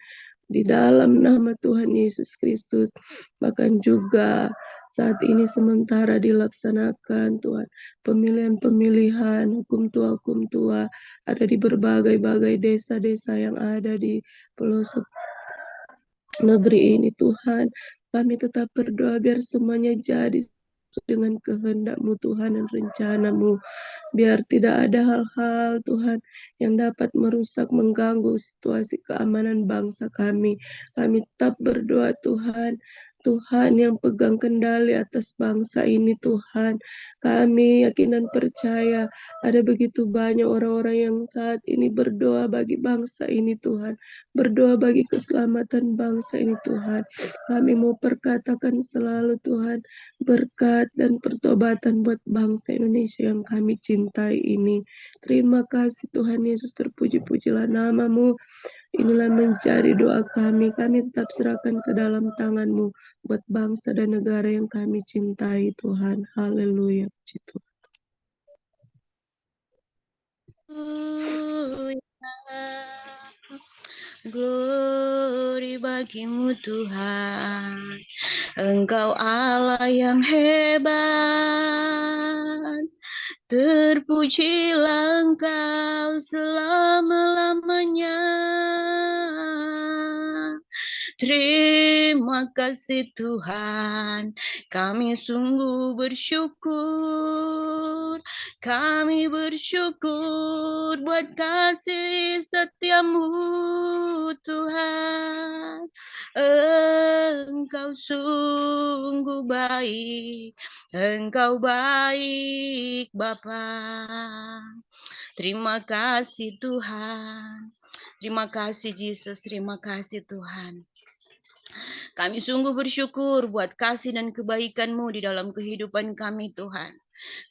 Di dalam nama Tuhan Yesus Kristus. Bahkan juga saat ini sementara dilaksanakan Tuhan pemilihan hukum tua ada di berbagai desa-desa yang ada di pelosok negeri ini Tuhan. Kami tetap berdoa biar semuanya jadi dengan kehendak-Mu Tuhan dan rencana-Mu. Biar tidak ada hal-hal Tuhan yang dapat merusak, mengganggu situasi keamanan bangsa kami. Kami tetap berdoa Tuhan, Tuhan yang pegang kendali atas bangsa ini Tuhan. Kami yakin dan percaya ada begitu banyak orang-orang yang saat ini berdoa bagi bangsa ini Tuhan. Berdoa bagi keselamatan bangsa ini Tuhan. Kami mau perkatakan selalu Tuhan berkat dan pertobatan buat bangsa Indonesia yang kami cintai ini. Terima kasih Tuhan Yesus, terpuji-pujilah nama-Mu. Inilah menjadi doa kami. Kami tetap serahkan ke dalam tangan-Mu buat bangsa dan negara yang kami cintai Tuhan. Haleluya. Puji Tuhan. Glory bagi-Mu Tuhan, Engkau Allah yang hebat, terpujilah Engkau selama-lamanya. Terima kasih Tuhan, kami sungguh bersyukur. Kami bersyukur buat kasih setia-Mu Tuhan. Engkau sungguh baik, Engkau baik Bapa. Terima kasih Tuhan. Terima kasih Yesus, terima kasih Tuhan. Kami sungguh bersyukur buat kasih dan kebaikan-Mu di dalam kehidupan kami Tuhan.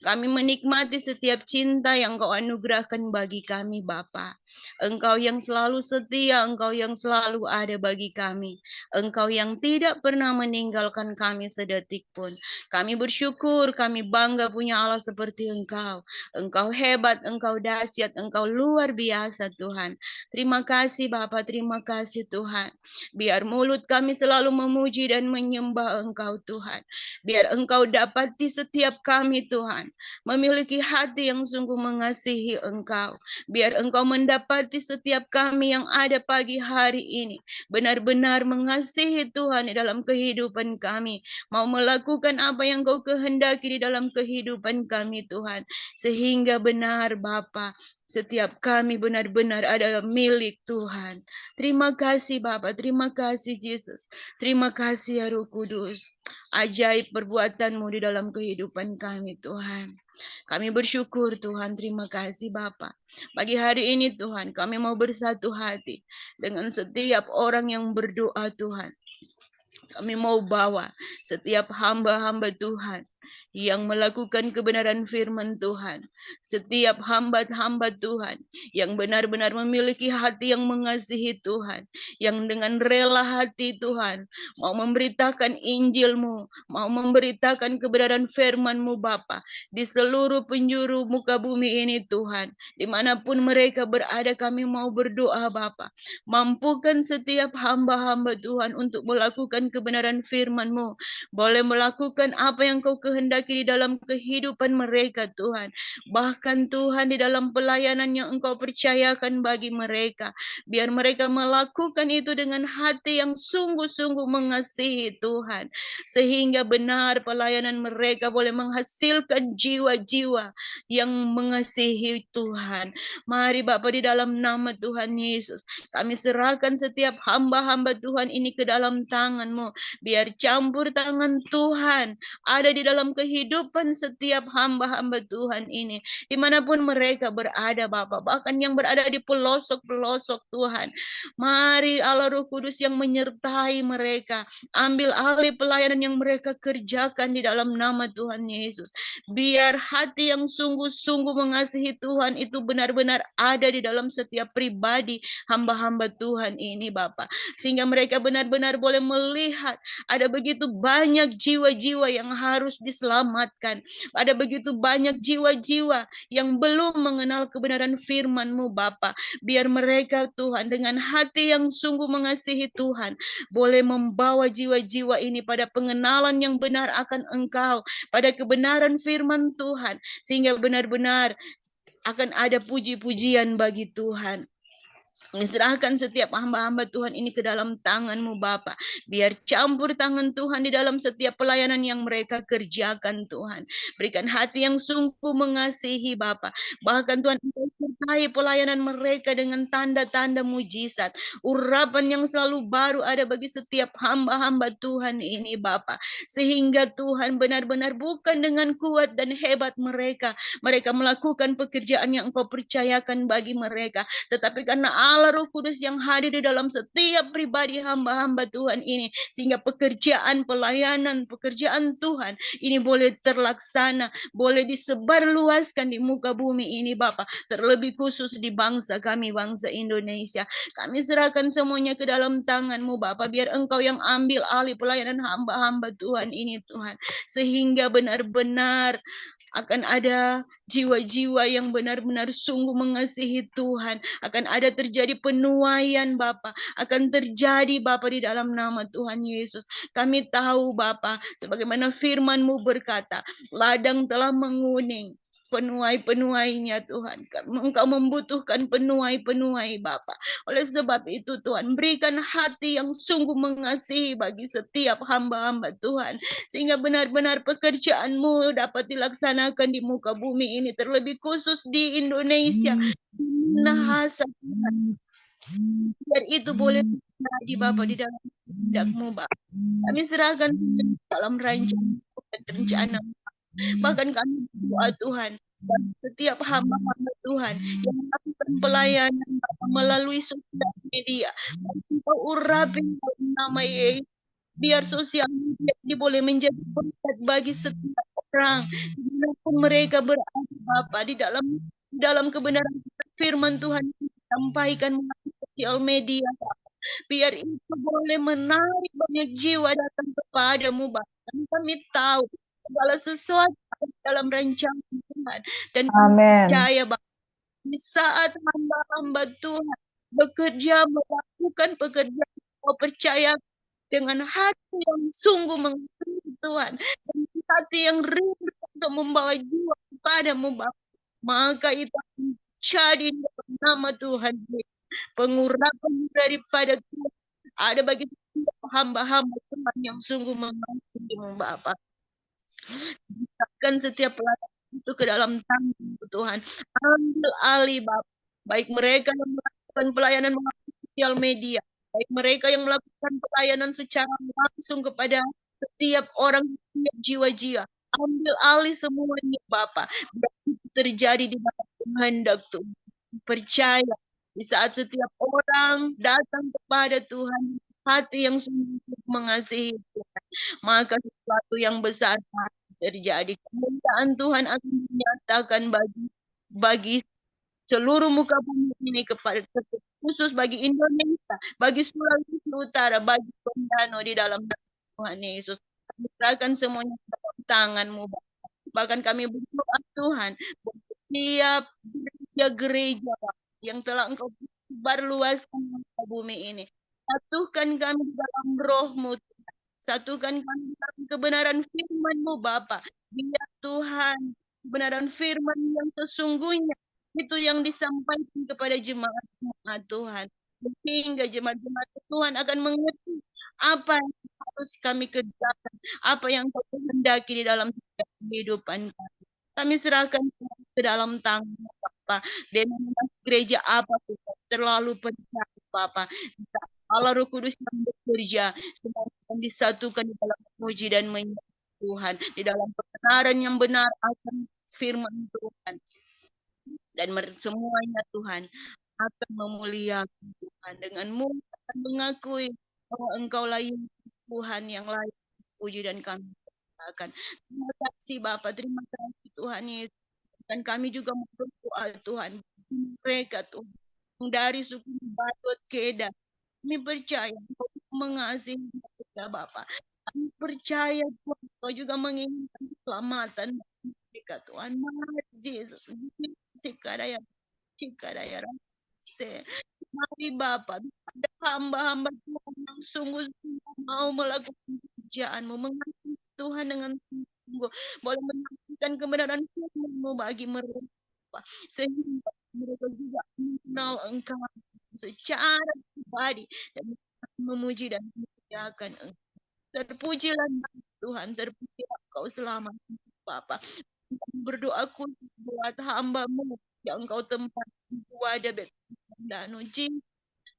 Kami menikmati setiap cinta yang Engkau anugerahkan bagi kami Bapa. Engkau yang selalu setia, Engkau yang selalu ada bagi kami. Engkau yang tidak pernah meninggalkan kami sedetik pun. Kami bersyukur, kami bangga punya Allah seperti Engkau. Engkau hebat, Engkau dahsyat, Engkau luar biasa Tuhan. Terima kasih Bapa, terima kasih Tuhan. Biar mulut kami selalu memuji dan menyembah Engkau Tuhan. Biar Engkau dapati setiap kami Tuhan, memiliki hati yang sungguh mengasihi Engkau. Biar Engkau mendapati setiap kami yang ada pagi hari ini, benar-benar mengasihi Tuhan di dalam kehidupan kami. Mau melakukan apa yang Engkau kehendaki di dalam kehidupan kami Tuhan. Sehingga benar Bapa, setiap kami benar-benar adalah milik Tuhan. Terima kasih Bapa, terima kasih Yesus. Terima kasih ya Roh Kudus. Ajaib perbuatan-Mu di dalam kehidupan kami Tuhan. Kami bersyukur Tuhan, terima kasih Bapa. Pagi hari ini Tuhan, kami mau bersatu hati dengan setiap orang yang berdoa Tuhan. Kami mau bawa setiap hamba-hamba Tuhan yang melakukan kebenaran firman Tuhan. Setiap hamba-hamba Tuhan yang benar-benar memiliki hati yang mengasihi Tuhan, yang dengan rela hati Tuhan mau memberitakan Injil-Mu, mau memberitakan kebenaran firman-Mu Bapa di seluruh penjuru muka bumi ini Tuhan. Dimanapun mereka berada, kami mau berdoa Bapa. Mampukan setiap hamba-hamba Tuhan untuk melakukan kebenaran firman-Mu, boleh melakukan apa yang Kau kehendaki di dalam kehidupan mereka Tuhan. Bahkan Tuhan di dalam pelayanan yang Engkau percayakan bagi mereka, biar mereka melakukan itu dengan hati yang sungguh-sungguh mengasihi Tuhan, sehingga benar pelayanan mereka boleh menghasilkan jiwa-jiwa yang mengasihi Tuhan. Mari Bapa, di dalam nama Tuhan Yesus, kami serahkan setiap hamba-hamba Tuhan ini ke dalam tangan-Mu. Biar campur tangan Tuhan ada di dalam kehidupan setiap hamba-hamba Tuhan ini, dimanapun mereka berada Bapa, bahkan yang berada di pelosok-pelosok Tuhan. Mari Allah Roh Kudus yang menyertai mereka, ambil alih pelayanan yang mereka kerjakan di dalam nama Tuhan Yesus. Biar hati yang sungguh-sungguh mengasihi Tuhan itu benar-benar ada di dalam setiap pribadi hamba-hamba Tuhan ini Bapa, sehingga mereka benar-benar boleh melihat ada begitu banyak jiwa-jiwa yang harus diselamatkan. Ada begitu banyak jiwa-jiwa yang belum mengenal kebenaran firman-Mu Bapa. Biar mereka Tuhan dengan hati yang sungguh mengasihi Tuhan boleh membawa jiwa-jiwa ini pada pengenalan yang benar akan Engkau, pada kebenaran firman Tuhan, sehingga benar-benar akan ada puji-pujian bagi Tuhan. Serahkan setiap hamba-hamba Tuhan ini ke dalam tangan-Mu Bapa. Biar campur tangan Tuhan di dalam setiap pelayanan yang mereka kerjakan Tuhan. Berikan hati yang sungguh mengasihi Bapa. Bahkan Tuhan, Engkau sertai pelayanan mereka dengan tanda-tanda mujizat. Urapan yang selalu baru ada bagi setiap hamba-hamba Tuhan ini Bapa. Sehingga Tuhan benar-benar bukan dengan kuat dan hebat mereka melakukan pekerjaan yang Engkau percayakan bagi mereka, tetapi karena Allah Roh Kudus yang hadir di dalam setiap pribadi hamba-hamba Tuhan ini, sehingga pekerjaan pelayanan, pekerjaan Tuhan ini boleh terlaksana, boleh disebarluaskan di muka bumi ini Bapa, terlebih khusus di bangsa kami, bangsa Indonesia. Kami serahkan semuanya ke dalam tangan-Mu Bapa, biar Engkau yang ambil alih pelayanan hamba-hamba Tuhan ini Tuhan, sehingga benar-benar akan ada jiwa-jiwa yang benar-benar sungguh mengasihi Tuhan. Akan ada terjadi penuaian Bapa. Akan terjadi Bapa di dalam nama Tuhan Yesus. Kami tahu Bapa, sebagaimana firman-Mu berkata, ladang telah menguning, penuai-penuainya Tuhan. Engkau membutuhkan penuai-penuai Bapa. Oleh sebab itu Tuhan, berikan hati yang sungguh mengasihi bagi setiap hamba-hamba Tuhan, sehingga benar-benar pekerjaan-Mu dapat dilaksanakan di muka bumi ini, terlebih khusus di Indonesia. Nahasa Tuhan, biar itu boleh terjadi Bapa di dalam kehendak-Mu Bapa. Kami serahkan dalam rancangan dan rencana. Bahkan kami berdoa Tuhan, setiap hamba-hamba Tuhan yang melakukan pelayanan melalui sosial media, Engkau urapi nama Yesus, biar sosial media ini boleh menjadi berkat bagi setiap orang, dimanapun mereka berada Bapa, di dalam kebenaran firman Tuhan disampaikan melalui sosial media, biar itu boleh menarik banyak jiwa datang kepadamu Bapa. Kami tahu segala sesuatu dalam rancangan Tuhan, dan Amin. percaya Bapa, di saat hamba-hamba Tuhan bekerja melakukan pekerjaan Kau percaya dengan hati yang sungguh mengasihi Tuhan, dan hati yang rindu untuk membawa jiwa kepadamu Bapa, maka itu akan jadi dalam nama Tuhan. Pengurapan daripada Tuhan ada bagi hamba-hamba Tuhan yang sungguh mengasihi-Mu Bapa. Serahkan setiap pelayanan itu ke dalam tangan Tuhan. Ambil alih Bapa, baik mereka yang melakukan pelayanan melalui sosial media, baik mereka yang melakukan pelayanan secara langsung kepada setiap orang, setiap jiwa-jiwa. Ambil alih semuanya Bapa, biar itu terjadi di dalam kehendak Tuhan. Percaya di saat setiap orang datang kepada Tuhan, hati yang sungguh mengasihi Tuhan, maka sesuatu yang besar terjadi. Kemuliaan Tuhan akan dinyatakan bagi seluruh muka bumi ini, kepada khusus bagi Indonesia, bagi Sulawesi Utara, bagi Tondano di dalam Tuhan Yesus. Kami serahkan semuanya ke dalam tangan-Mu. Bahkan kami berdoa Tuhan, setiap gereja yang telah Engkau sebarluaskan di bumi ini, satukan kami di dalam roh-Mu, satukan kami di dalam kebenaran firman-Mu Bapa. Biar Tuhan, kebenaran firman yang sesungguhnya itu yang disampaikan kepada jemaat Tuhan, sehingga jemaat Tuhan akan mengerti apa yang harus kami kerjakan, apa yang Kau kehendaki di dalam kehidupan kami. Kami serahkan ke dalam tangan Bapa. Denominasi gereja apa Tuhan, terlalu percaya Bapa. Allah Roh Kudus yang bekerja, semua yang disatukan di dalam memuji dan menyembah Tuhan, di dalam kebenaran yang benar akan firman Tuhan. Dan semuanya Tuhan akan memuliakan Tuhan. Dengan-Mu akan mengakui bahwa Engkaulah Tuhan yang layak puji dan kami akan. Terima kasih Bapak, terima kasih Tuhan Yesus. Dan kami juga berdoa Tuhan, mereka Tuhan dari suku Batot Kedah, kami percaya Engkau mengasihi mereka Bapak. Kami percaya Tuhan Engkau juga menginginkan keselamatan mereka Tuhan. Mari Yesus, Sikadaya mari Bapak, ada hamba-hamba Tuhan yang sungguh-sungguh mau melakukan pekerjaan-Mu, mengasihi Tuhan dengan sungguh, boleh menyampaikan kebenaran firman-Mu bagi mereka, sehingga mereka juga mengenal Engkau secara pribadi dan memuji dan memuliakan Engkau. Terpujilah Tuhan, terpujilah Engkau selamat Bapak. Berdoa khusus buat hamba-Mu yang Engkau tempat di wadah Betandano. Jesus,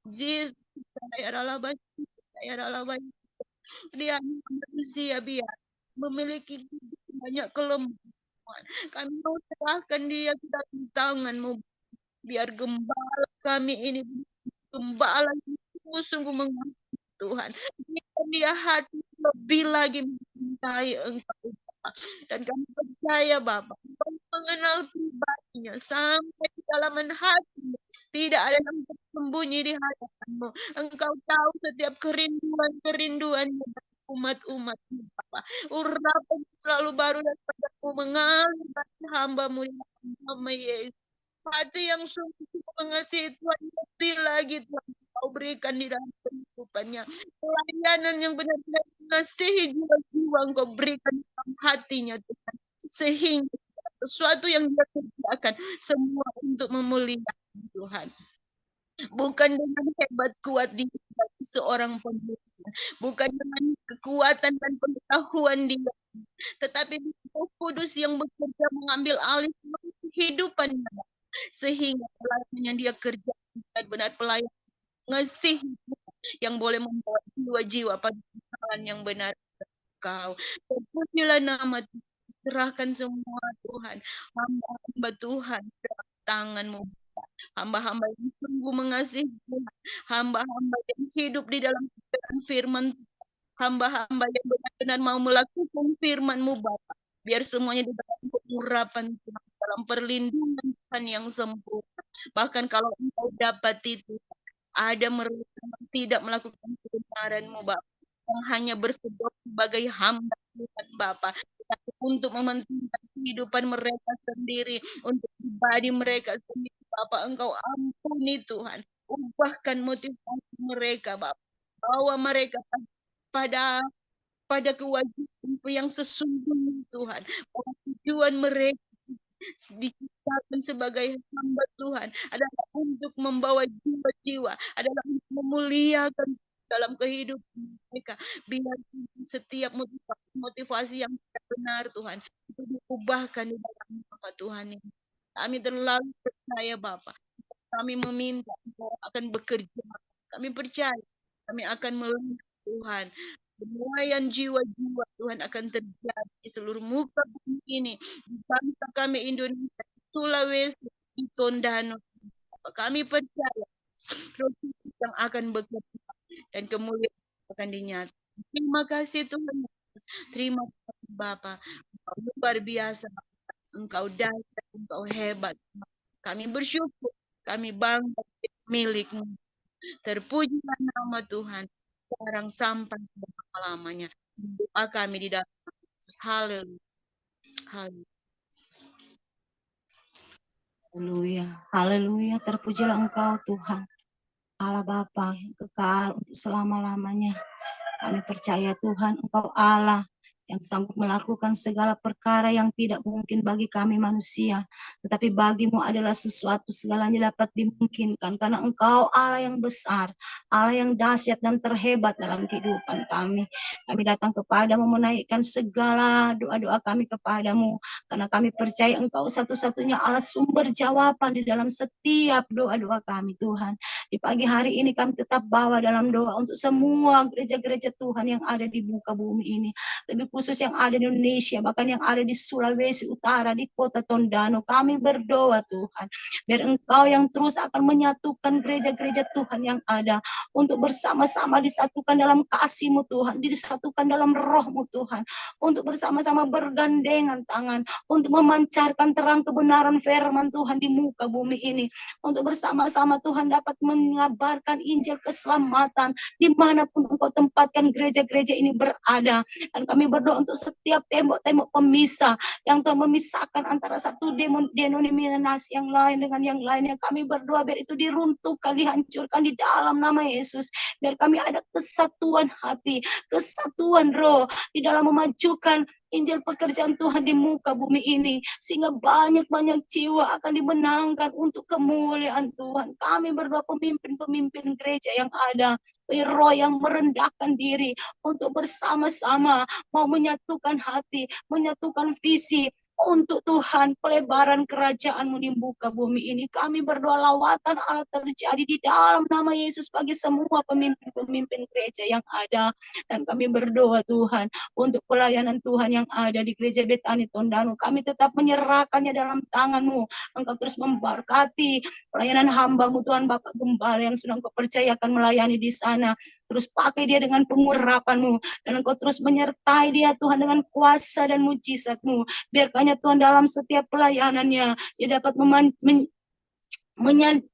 dia manusia biar memiliki banyak kelemahan. Kami mau serahkan dia ke dalam tangan-Mu, biar gembala kami ini gembala sungguh-sungguh mengasihi Tuhan. Biar dia hati lebih lagi mencintai Engkau Bapak. Dan kami percaya Bapak, Engkau mengenal pribadinya sampai di dalaman hati. Tidak ada yang tersembunyi di hadapan-Mu. Engkau tahu setiap kerinduan-kerinduannya umat-umat Bapak. Urapan selalu baru daripada-Mu mengalir bagi hamba-Mu di dalam nama Yesus. Hati yang sungguh mengasihi Tuhan lebih lagi Tuhan Kau berikan di dalam kehidupannya. Pelayanan yang benar-benar mengasihi jiwa-jiwa Engkau berikan di dalam hatinya Tuhan. Sehingga sesuatu yang dia kerjakan semua untuk memuliakan Tuhan. Bukan dengan hebat kuat dia seorang pemimpin, bukan dengan kekuatan dan pengetahuan dia, tetapi Roh Kudus yang bekerja mengambil alih kehidupannya, sehingga pelayanan yang dia kerjakan benar-benar pelayanan ngasih yang boleh membawa jiwa-jiwa pada jalan yang benar Kau. Terpujilah nama Tuhan. Serahkan semua Tuhan, hamba-hamba Tuhan dalam tangan-Mu. Hamba-hamba yang sungguh mengasihi Tuhan, hamba-hamba yang hidup di dalam firman, hamba-hamba yang benar-benar mau melakukan firman-Mu Bapa. Biar semuanya di dalam pengurapan Tuhan, dalam perlindungan Tuhan yang sempurna. Bahkan kalau Engkau dapat itu, ada mereka yang tidak melakukan kebenaran-Mu Bapa, yang hanya berkedok sebagai hamba Tuhan Bapa, untuk mementingkan kehidupan mereka sendiri, untuk pribadi mereka sendiri. Bapak, Engkau ampuni Tuhan. Ubahkan motivasi mereka, Bapak. Bawa mereka pada kewajiban yang sesungguhnya Tuhan. Bahwa tujuan mereka diciptakan sebagai hamba Tuhan adalah untuk membawa jiwa-jiwa, adalah untuk memuliakan dalam kehidupan mereka. Biar setiap motivasi yang benar Tuhan itu diubahkan di dalam nama Tuhan. Kami terlalu percaya Bapak. Kami meminta Engkau akan bekerja. Kami percaya kami akan melihat Tuhan. Penyuaian jiwa-jiwa Tuhan akan terjadi di seluruh muka bumi ini. Di bangsa kami Indonesia, Sulawesi, di Tondano. Kami percaya Roh yang akan bekerja dan kemuliaan akan dinyatakan. Terima kasih Tuhan. Terima kasih Bapak. luar biasa. Engkau dahsyat, Engkau hebat. Kami bersyukur, kami bangga milik-Mu. Terpujilah nama Tuhan sekarang sampai selama-lamanya. Doa kami di dalam Yesus. Haleluya. Haleluya. Haleluya. Haleluya. Terpujilah Engkau Tuhan. Allah Bapa yang kekal untuk selama-lamanya. Kami percaya Tuhan Engkau Allah yang sanggup melakukan segala perkara yang tidak mungkin bagi kami manusia. Tetapi bagimu adalah sesuatu segalanya dapat dimungkinkan. Karena Engkau Allah yang besar, Allah yang dahsyat dan terhebat dalam kehidupan kami. Kami datang kepadamu menaikkan segala doa-doa kami kepadamu. Karena kami percaya Engkau satu-satunya Allah sumber jawaban di dalam setiap doa-doa kami Tuhan. Di pagi hari ini kami tetap bawa dalam doa untuk semua gereja-gereja Tuhan yang ada di muka bumi ini. Lebih khusus yang ada di Indonesia, bahkan yang ada di Sulawesi Utara, di kota Tondano. Kami berdoa Tuhan, biar Engkau yang terus akan menyatukan gereja-gereja Tuhan yang ada, untuk bersama-sama disatukan dalam kasih-Mu Tuhan, disatukan dalam roh-Mu Tuhan, untuk bersama-sama bergandengan tangan, untuk memancarkan terang kebenaran firman Tuhan di muka bumi ini, untuk bersama-sama Tuhan dapat mengabarkan Injil keselamatan dimanapun Engkau tempatkan gereja-gereja ini berada. Dan kami berdoa untuk setiap tembok-tembok pemisah yang Tuhan memisahkan antara satu denominasi yang lain dengan yang lainnya. Kami berdoa biar itu diruntuhkan, dihancurkan di dalam nama Yesus. Biar kami ada kesatuan hati, kesatuan roh di dalam memajukan Injil pekerjaan Tuhan di muka bumi ini, sehingga banyak-banyak jiwa akan dimenangkan untuk kemuliaan Tuhan. Kami berdoa pemimpin-pemimpin gereja yang ada, roh yang merendahkan diri untuk bersama-sama mau menyatukan hati, menyatukan visi untuk Tuhan, pelebaran kerajaan-Mu di muka bumi ini. Kami berdoa lawatan Allah terjadi di dalam nama Yesus bagi semua pemimpin-pemimpin gereja yang ada. Dan kami berdoa Tuhan, untuk pelayanan Tuhan yang ada di Gereja Betani Tondano. Kami tetap menyerahkannya dalam tangan-Mu. Engkau terus memberkati pelayanan hamba-Mu Tuhan, Bapak Gembala yang sudah Engkau percayakan melayani di sana. Terus pakai dia dengan pengurapan-Mu, dan Engkau terus menyertai dia Tuhan dengan kuasa dan mujizat-Mu. Biarkannya Tuhan dalam setiap pelayanannya dia dapat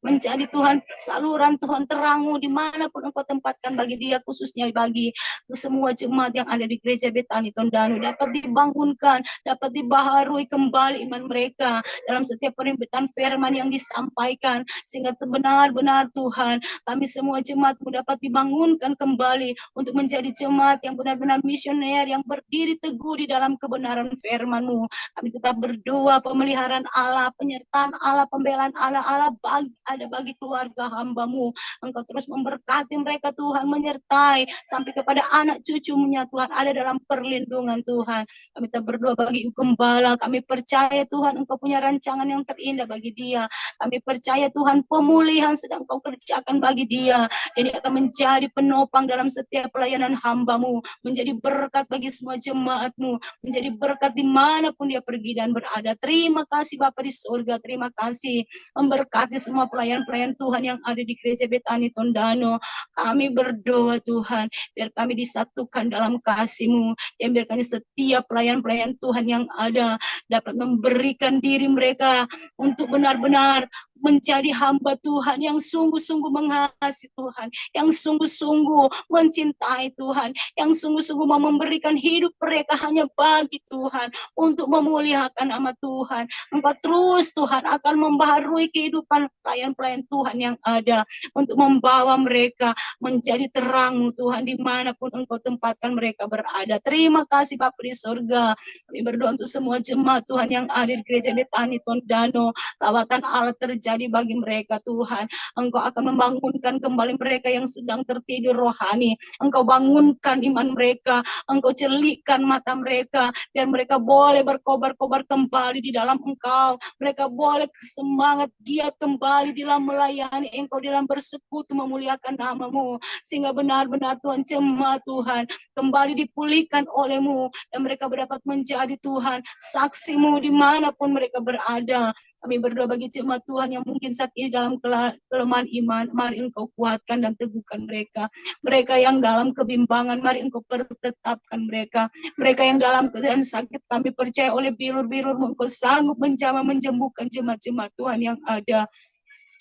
menjadi Tuhan saluran Tuhan terang-Mu dimanapun Engkau tempatkan bagi dia, khususnya bagi semua jemaat yang ada di Gereja Betani Tondano, dapat dibangunkan, dapat dibaharui kembali iman mereka dalam setiap perimbitan firman yang disampaikan, sehingga benar-benar Tuhan kami semua jemaat-Mu dapat dibangunkan kembali untuk menjadi jemaat yang benar-benar misioner, yang berdiri teguh di dalam kebenaran firman-Mu. Kami tetap berdoa pemeliharaan Allah, penyertaan Allah, pembelaan Allah bagi keluarga hamba-Mu. Engkau terus memberkati mereka Tuhan, menyertai sampai kepada anak cucunya Tuhan ada dalam perlindungan Tuhan. Kami tetap berdoa bagi Gembala. Kami percaya Tuhan Engkau punya rancangan yang terindah bagi dia. Kami percaya Tuhan pemulihan sedang Engkau kerjakan bagi dia. Dan dia akan menjadi penopang dalam setiap pelayanan hamba-Mu, menjadi berkat bagi semua jemaat-Mu, menjadi berkat dimanapun dia pergi dan berada. Terima kasih Bapa di surga, terima kasih memberkati semua pelayan-pelayan Tuhan yang ada di Gereja Betani Tondano. Kami berdoa Tuhan, biar kami disatukan dalam kasih-Mu, dan biarkan setiap pelayan-pelayan Tuhan yang ada dapat memberikan diri mereka untuk benar-benar menjadi hamba Tuhan yang sungguh-sungguh mengasihi Tuhan, yang sungguh-sungguh mencintai Tuhan, yang sungguh-sungguh mau memberikan hidup mereka hanya bagi Tuhan, untuk memuliakan nama Tuhan. Engkau terus Tuhan akan membaharui kehidupan pelayan-pelayan Tuhan yang ada, untuk membawa mereka menjadi terang-Mu Tuhan dimanapun Engkau tempatkan mereka berada. Terima kasih Bapa di surga. Kami berdoa untuk semua jemaat Tuhan yang ada di Gereja Betani Tondano. Lawatan Allah terjadi bagi mereka Tuhan. Engkau akan membangunkan kembali mereka yang sedang tertidur rohani. Engkau bangunkan iman mereka. Engkau celikkan mata mereka, biar mereka boleh berkobar-kobar kembali di dalam Engkau. Mereka boleh semangat giat kembali dalam melayani Engkau, dalam bersekutu memuliakan nama-Mu, sehingga benar-benar Tuhan jemaat Tuhan kembali dipulihkan oleh-Mu, dan mereka dapat menjadi Tuhan saksi-Mu dimanapun mereka berada. Kami berdoa bagi jemaat Tuhan yang mungkin saat ini dalam kelemahan iman, mari Engkau kuatkan dan teguhkan mereka. Mereka yang dalam kebimbangan, mari Engkau pertetapkan mereka. Mereka yang dalam keadaan sakit, kami percaya oleh bilur-bilur Engkau sanggup menjamah menyembuhkan jemaat-jemaat Tuhan yang ada.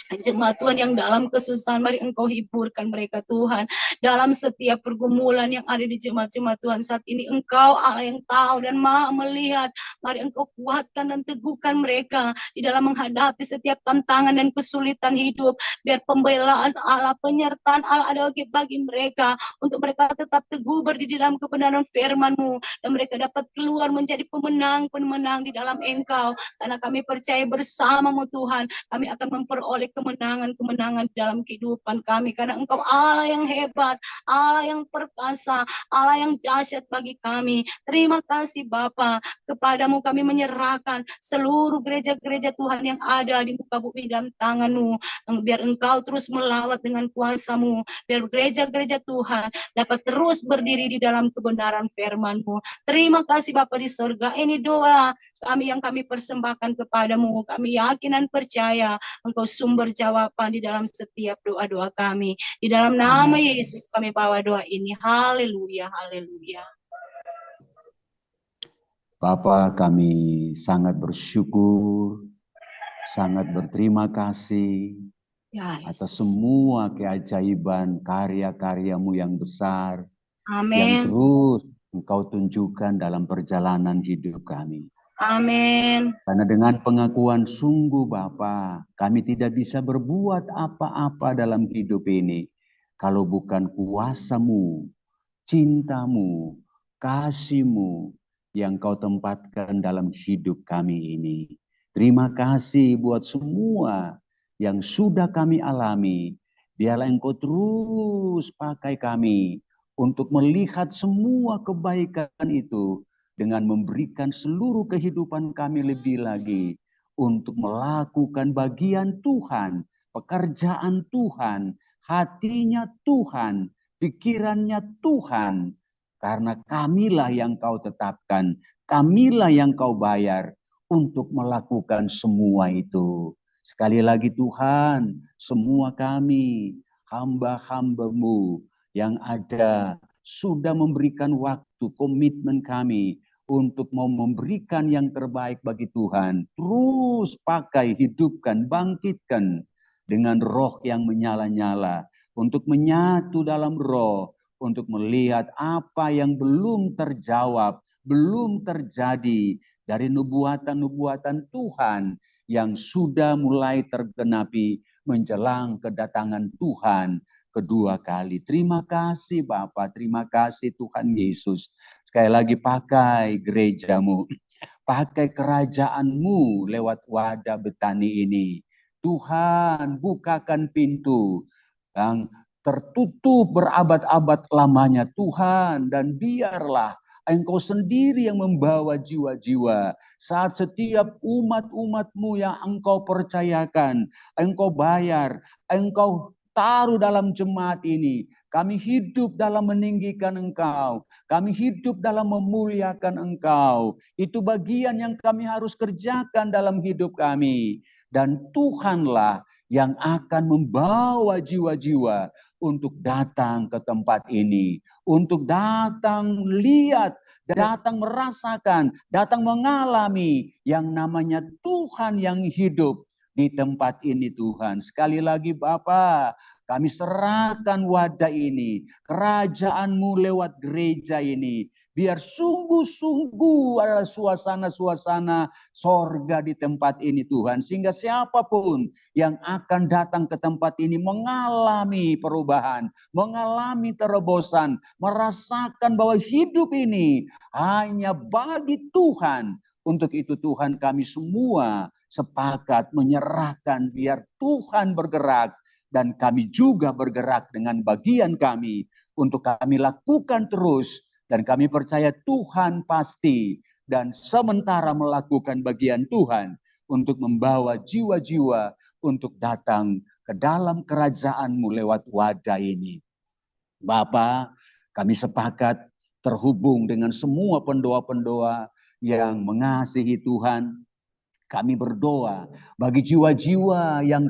Jemaat Tuhan yang dalam kesusahan, mari Engkau hiburkan mereka Tuhan. Dalam setiap pergumulan yang ada di jemaat-jemaat Tuhan saat ini, Engkau Allah yang tahu dan maha melihat. Mari Engkau kuatkan dan teguhkan mereka di dalam menghadapi setiap tantangan dan kesulitan hidup. Biar pembelaan Allah, penyertaan Allah ada bagi mereka, untuk mereka tetap teguh berdiri dalam kebenaran firman-Mu, dan mereka dapat keluar menjadi pemenang-pemenang di dalam Engkau. Karena kami percaya bersama-Mu Tuhan, kami akan memperoleh kemenangan-kemenangan dalam kehidupan kami, karena Engkau Allah yang hebat, Allah yang perkasa, Allah yang dahsyat bagi kami. Terima kasih Bapa, kepadamu kami menyerahkan seluruh gereja-gereja Tuhan yang ada di muka bumi dalam tangan-Mu. Biar Engkau terus melawat dengan kuasa-Mu, biar gereja-gereja Tuhan dapat terus berdiri di dalam kebenaran firman-Mu. Terima kasih Bapa di surga, ini doa kami yang kami persembahkan kepadamu. Kami yakin dan percaya Engkau sumber jawaban di dalam setiap doa-doa kami. Di dalam nama Yesus kami bawa doa ini. Haleluya, haleluya. Bapa, kami sangat bersyukur, sangat berterima kasih Ya, atas Yesus. semua keajaiban karya-karya-Mu yang besar, yang Amin. terus Engkau tunjukkan dalam perjalanan hidup kami. Amin. Karena dengan pengakuan sungguh Bapa, kami tidak bisa berbuat apa-apa dalam hidup ini kalau bukan kuasa-Mu, cinta-Mu, kasih-Mu yang Kau tempatkan dalam hidup kami ini. Terima kasih buat semua yang sudah kami alami. Biarlah Engkau terus pakai kami untuk melihat semua kebaikan itu, dengan memberikan seluruh kehidupan kami lebih lagi untuk melakukan bagian Tuhan, pekerjaan Tuhan, hatinya Tuhan, pikirannya Tuhan. Karena kamilah yang Kau tetapkan, kamilah yang Kau bayar untuk melakukan semua itu. Sekali lagi Tuhan, semua kami, hamba-hamba-Mu yang ada, sudah memberikan waktu, komitmen kami untuk mau memberikan yang terbaik bagi Tuhan. Terus pakai, hidupkan, bangkitkan dengan roh yang menyala-nyala, untuk menyatu dalam roh, untuk melihat apa yang belum terjawab, belum terjadi dari nubuatan-nubuatan Tuhan yang sudah mulai tergenapi menjelang kedatangan Tuhan kedua kali. Terima kasih Bapa, terima kasih Tuhan Yesus. Sekali lagi pakai gereja-Mu, pakai kerajaan-Mu lewat wadah Betani ini. Tuhan, bukakan pintu yang tertutup berabad-abad lamanya Tuhan, dan biarlah Engkau sendiri yang membawa jiwa-jiwa saat setiap umat-umat-Mu yang Engkau percayakan, Engkau bayar, Engkau taruh dalam jemaat ini. Kami hidup dalam meninggikan Engkau. Kami hidup dalam memuliakan Engkau. Itu bagian yang kami harus kerjakan dalam hidup kami. Dan Tuhanlah yang akan membawa jiwa-jiwa untuk datang ke tempat ini. Untuk datang lihat, datang merasakan, datang mengalami yang namanya Tuhan yang hidup di tempat ini Tuhan. Sekali lagi Bapa, kami serahkan wadah ini, kerajaan-Mu lewat gereja ini. Biar sungguh-sungguh adalah suasana-suasana sorga di tempat ini Tuhan. Sehingga siapapun yang akan datang ke tempat ini mengalami perubahan, mengalami terobosan, merasakan bahwa hidup ini hanya bagi Tuhan. Untuk itu Tuhan, kami semua sepakat menyerahkan biar Tuhan bergerak, dan kami juga bergerak dengan bagian kami untuk kami lakukan terus, dan kami percaya Tuhan pasti dan sementara melakukan bagian Tuhan untuk membawa jiwa-jiwa untuk datang ke dalam kerajaan-Mu lewat wadah ini. Bapa, kami sepakat terhubung dengan semua pendoa-pendoa yang mengasihi Tuhan, Kami berdoa bagi jiwa-jiwa yang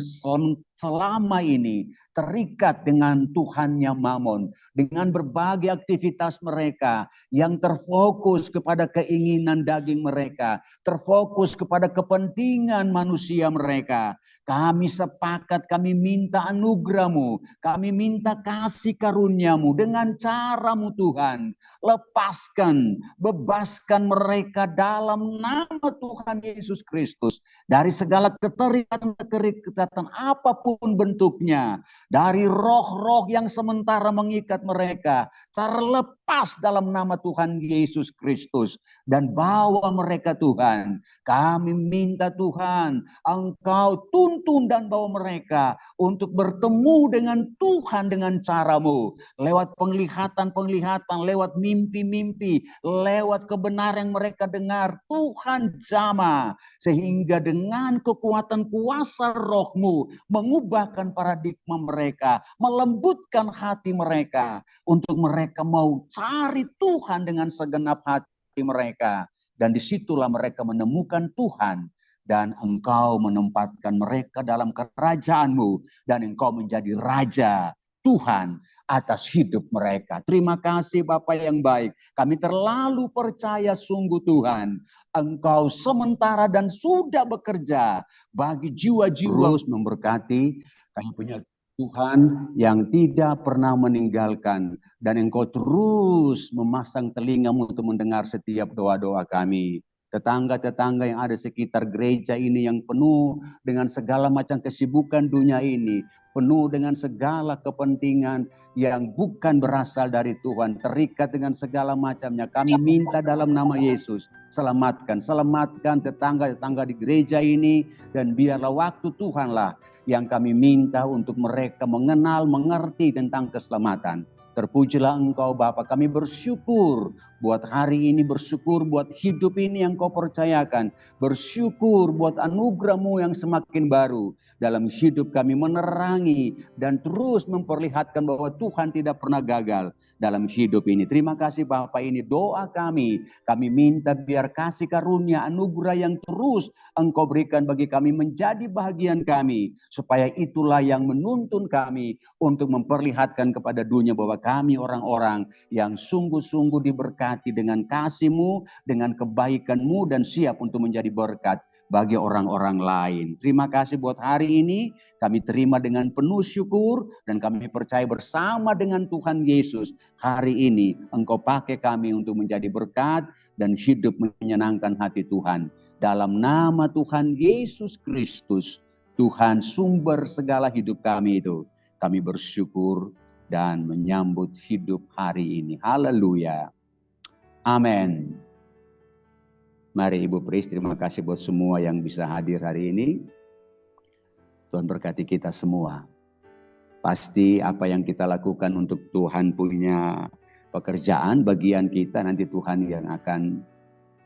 selama ini terikat dengan Tuhannya Mamon, dengan berbagai aktivitas mereka yang terfokus kepada keinginan daging mereka, terfokus kepada kepentingan manusia mereka. Kami sepakat, kami minta anugerah-Mu, kami minta kasih karunia-Mu dengan cara-Mu Tuhan. Lepaskan, bebaskan mereka dalam nama Tuhan Yesus Kristus. Dari segala keterikatan apapun bentuknya. Dari roh-roh yang sementara mengikat mereka. Terlepas dalam nama Tuhan Yesus Kristus. Dan bawa mereka Tuhan. Kami minta Tuhan, Engkau tuntun dan bawa mereka untuk bertemu dengan Tuhan dengan cara-Mu. Lewat penglihatan-penglihatan, lewat mimpi-mimpi, lewat kebenaran yang mereka dengar. Tuhan jamah. Sehingga dengan kekuatan kuasa roh-Mu, mengubahkan paradigma mereka, melembutkan hati mereka, untuk mereka mau cari Tuhan dengan segenap hati mereka. Dan disitulah mereka menemukan Tuhan. Dan Engkau menempatkan mereka dalam kerajaan-Mu. Dan Engkau menjadi Raja Tuhan atas hidup mereka. Terima kasih Bapa yang baik. Kami terlalu percaya sungguh Tuhan. Engkau sementara dan sudah bekerja bagi jiwa-jiwa. Terus memberkati. Kami punya Tuhan yang tidak pernah meninggalkan. Dan Engkau terus memasang telinga-Mu untuk mendengar setiap doa-doa kami. Tetangga-tetangga yang ada sekitar gereja ini yang penuh dengan segala macam kesibukan dunia ini. Penuh dengan segala kepentingan yang bukan berasal dari Tuhan. Terikat dengan segala macamnya. Kami minta dalam nama Yesus. Selamatkan tetangga-tetangga di gereja ini. Dan biarlah waktu Tuhanlah yang kami minta untuk mereka mengenal, mengerti tentang keselamatan. Terpujilah Engkau Bapa, kami bersyukur buat hari ini, bersyukur buat hidup ini yang Kau percayakan. Bersyukur buat anugerah-Mu yang semakin baru dalam hidup kami, menerangi dan terus memperlihatkan bahwa Tuhan tidak pernah gagal dalam hidup ini. Terima kasih Bapa, ini doa kami. Kami minta biar kasih karunia, anugerah yang terus Engkau berikan bagi kami menjadi bahagian kami. Supaya itulah yang menuntun kami untuk memperlihatkan kepada dunia bahwa kami orang-orang yang sungguh-sungguh diberkati dengan kasih-Mu, dengan kebaikan-Mu, dan siap untuk menjadi berkat bagi orang-orang lain. Terima kasih buat hari ini. Kami terima dengan penuh syukur dan kami percaya bersama dengan Tuhan Yesus. Hari ini Engkau pakai kami untuk menjadi berkat dan hidup menyenangkan hati Tuhan. Dalam nama Tuhan Yesus Kristus, Tuhan sumber segala hidup kami itu. Kami bersyukur dan menyambut hidup hari ini. Haleluya. Amin. Mari Ibu Pris, terima kasih buat semua yang bisa hadir hari ini. Tuhan berkati kita semua. Pasti apa yang kita lakukan untuk Tuhan punya pekerjaan, bagian kita nanti Tuhan yang akan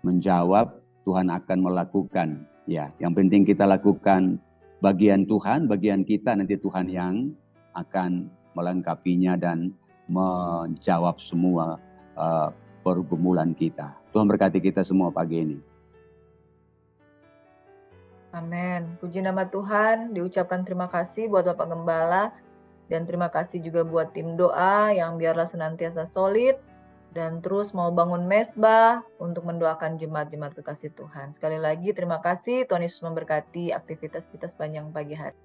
menjawab, Tuhan akan melakukan. Ya, yang penting kita lakukan bagian Tuhan, bagian kita nanti Tuhan yang akan melengkapinya dan menjawab semua pergumulan kita. Tuhan berkati kita semua pagi ini. Amin. Puji nama Tuhan, diucapkan terima kasih buat Bapak Gembala, dan terima kasih juga buat tim doa yang biarlah senantiasa solid, dan terus mau bangun mesbah untuk mendoakan jemaat-jemaat kekasih Tuhan. Sekali lagi terima kasih, Tuhan Yesus memberkati aktivitas kita sepanjang pagi hari.